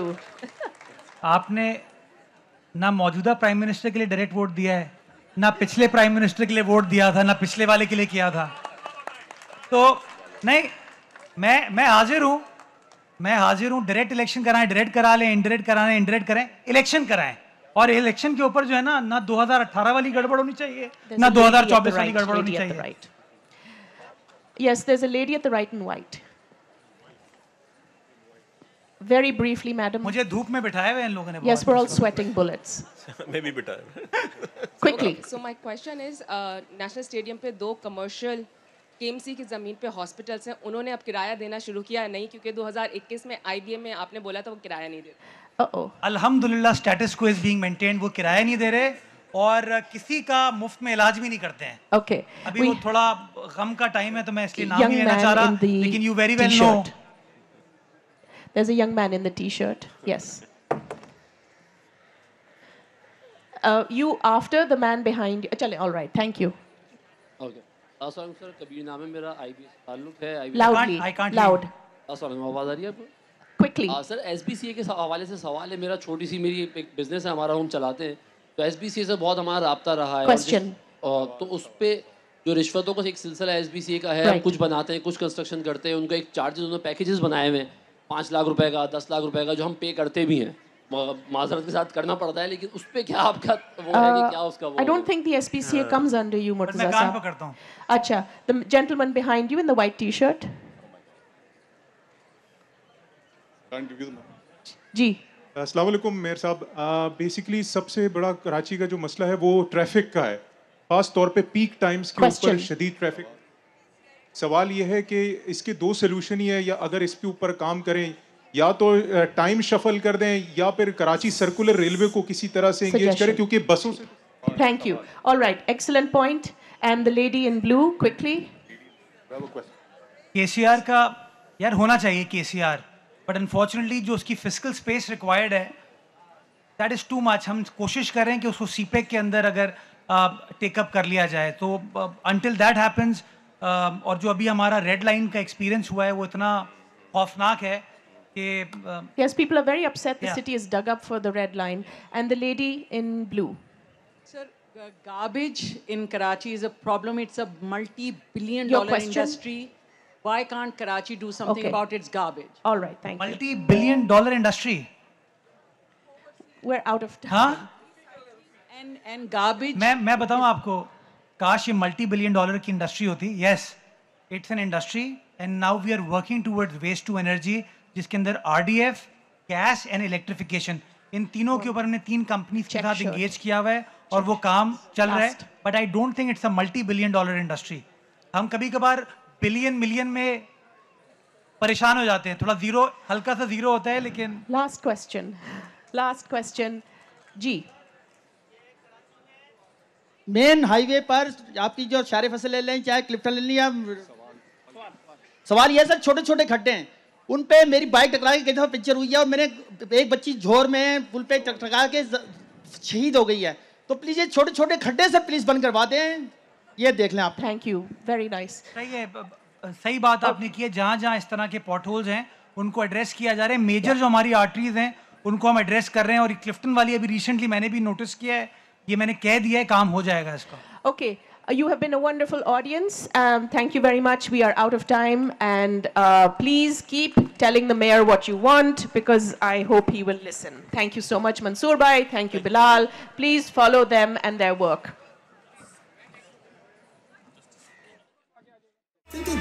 आपने ना मौजूदा प्राइम मिनिस्टर के लिए डायरेक्ट वोट दिया है, ना पिछले प्राइम मिनिस्टर के लिए वोट दिया था, ना पिछले वाले के लिए किया था। तो नहीं, मैं हाजिर हूँ डायरेक्ट इलेक्शन कराएं, डायरेक्ट करा लें, इंडायरेक्ट कराएं, इंडायरेक्ट करें, इलेक्शन कराएं। और इलेक्शन के ऊपर जो है ना 2018 वाली गड़बड़ होनी चाहिए, ना 2024 वाली गड़बड़ होनी चाहिए। Yes, there's a lady at the right in white. Very briefly, madam. मुझे धूप में बिठाया हुए इन लोगों ने। Yes, we're all sweating bullets. मैं भी बिठाया। Quickly. So my question is, National Stadium पे 2 commercial KMC की ज़मीन पे हॉस्पिटल्स हैं, उन्होंने अब किराया देना शुरू किया है नहीं, क्योंकि 2021 में IBM में आपने बोला था वो किराया नहीं देते। अल्हम्दुलिल्लाह स्टेटस को इज बीइंग मेंटेन्ड, वो किराया नहीं दे रहे और किसी का मुफ्त में इलाज भी नहीं करते हैं। Okay. अभी वो थोड़ा गम का टाइम है तो मैं इसलिए नाम नहीं लेना चाह रहा, लेकिन you very well know. There's a young man in the T-shirt. Yes. You after the man behind. Chale, all right. Thank you. Okay. Assalamualaikum sir, Kabir नाम है मेरा, IBS ताल्लुक है। Loudly. I can't loud. अस्सलाम, आवाज़ आ रही है आपको? Quickly. सर SBCA के हवाले से सवाल है मेरा। छोटी सी मेरी एक बिजनेस है हमारा, हम चलाते हैं, तो SBCA से बहुत हमारा राब्ता रहा है। Question. तो उस पे जो रिश्वतों का एक सिलसिला SBCA का है, कुछ बनाते हैं, कुछ कंस्ट्रक्शन करते हैं, उनका एक चार्जेस, उन्होंने पैकेजेस बनाए हुए हैं 5 लाख रुपए का, 10 लाख रुपए का, जो हम पे करते भी हैं, माजरत के साथ करना पड़ता है, लेकिन उस पे क्या आपका वो है कि क्या उसका वो? I don't think the SPCA comes under you, Murtaza मैं कान साहब। पकड़ता हूँ। अच्छा, the gentleman behind you in the white T-shirt. जी। अस्सलाम वालेकुम मेयर साहब। बेसिकली सबसे बड़ा कराची का जो मसला है वो ट्रैफिक का है, खास तौर पे पीक टाइम्स के ऊपर शदीद ट्रैफिक। सवाल ये है कि इसके 2 सोल्यूशन ही है, या अगर इसके ऊपर काम करें या तो टाइम शफल कर दें या फिर कराची सर्कुलर रेलवे को किसी तरह से एंगेज करें, क्योंकि बसों से। Thank you. All right, excellent point. And the lady in blue, quickly. KCR का यार होना चाहिए KCR, बट अनफॉर्चुनेटली जो उसकी फिजिकल स्पेस रिक्वायर्ड है दैट इज़ टू मच। हम कोशिश कर रहे हैं कि उसको CPEC के अंदर अगर टेकअप कर लिया जाए, तो अंटिल दैट हैपन्स, और जो अभी हमारा रेड लाइन का एक्सपीरियंस हुआ है वो इतना खौफनाक है कि Yes, people are very upset the city is dug up for the red line. And the lady in blue. Sir, garbage in Karachi is a problem. It's a multi-billion Your dollar question? industry. Why can't Karachi do something about its garbage? All right, thank you. multi-billion dollar industry. We're out of time. हाँ? And garbage. मैं बताऊँ आपको, काश ये multi-billion-dollar की industry होती। Yes, it's an industry, and now we are working towards waste to energy, जिसके अंदर RDF, gas and electrification, इन तीनों के ऊपर हमने 3 कंपनीज के साथ engage किया हुआ है और वो काम चल रहा है। But I don't think it's a multi-billion-dollar industry. हम कभी-कभार बिलियन मिलियन में परेशान हो जाते हैं, थोड़ा जीरो, हल्का सा जीरो होता है, लेकिन। Last question. जी। मेन हाईवे पर आपकी जो सारे फसल ले लें, चाहे क्लिफ्टन ले लें, या सवाल ये है सर, छोटे छोटे खड्डे हैं, उन पे मेरी बाइक टकरा के कई दफा पिक्चर हुई है, और मैंने एक बच्ची झोर में पुल पे टकरा के शहीद हो गई है। तो प्लीज ये छोटे छोटे खड्डे सर प्लीज बंद करवा दें, ये देख लें आप। Thank you, very nice. सही बात आपने की है, जहाँ जहाँ इस तरह के पॉट होल्स हैं उनको एड्रेस किया जा रहा है। मेजर जो हमारी आर्टरीज हैं उनको हम एड्रेस कर रहे हैं, और क्लिफ्टन वाली अभी रिसेंटली मैंने भी नोटिस किया है, ये मैंने कह दिया है, काम हो जाएगा इसका। Okay, you have been a wonderful audience. Thank you very much. We are out of time, and please keep telling the mayor what you want, because I hope he will listen. Thank you so much, Mansoor Bhai. Thank you, Bilal. Please follow them and their work. Din din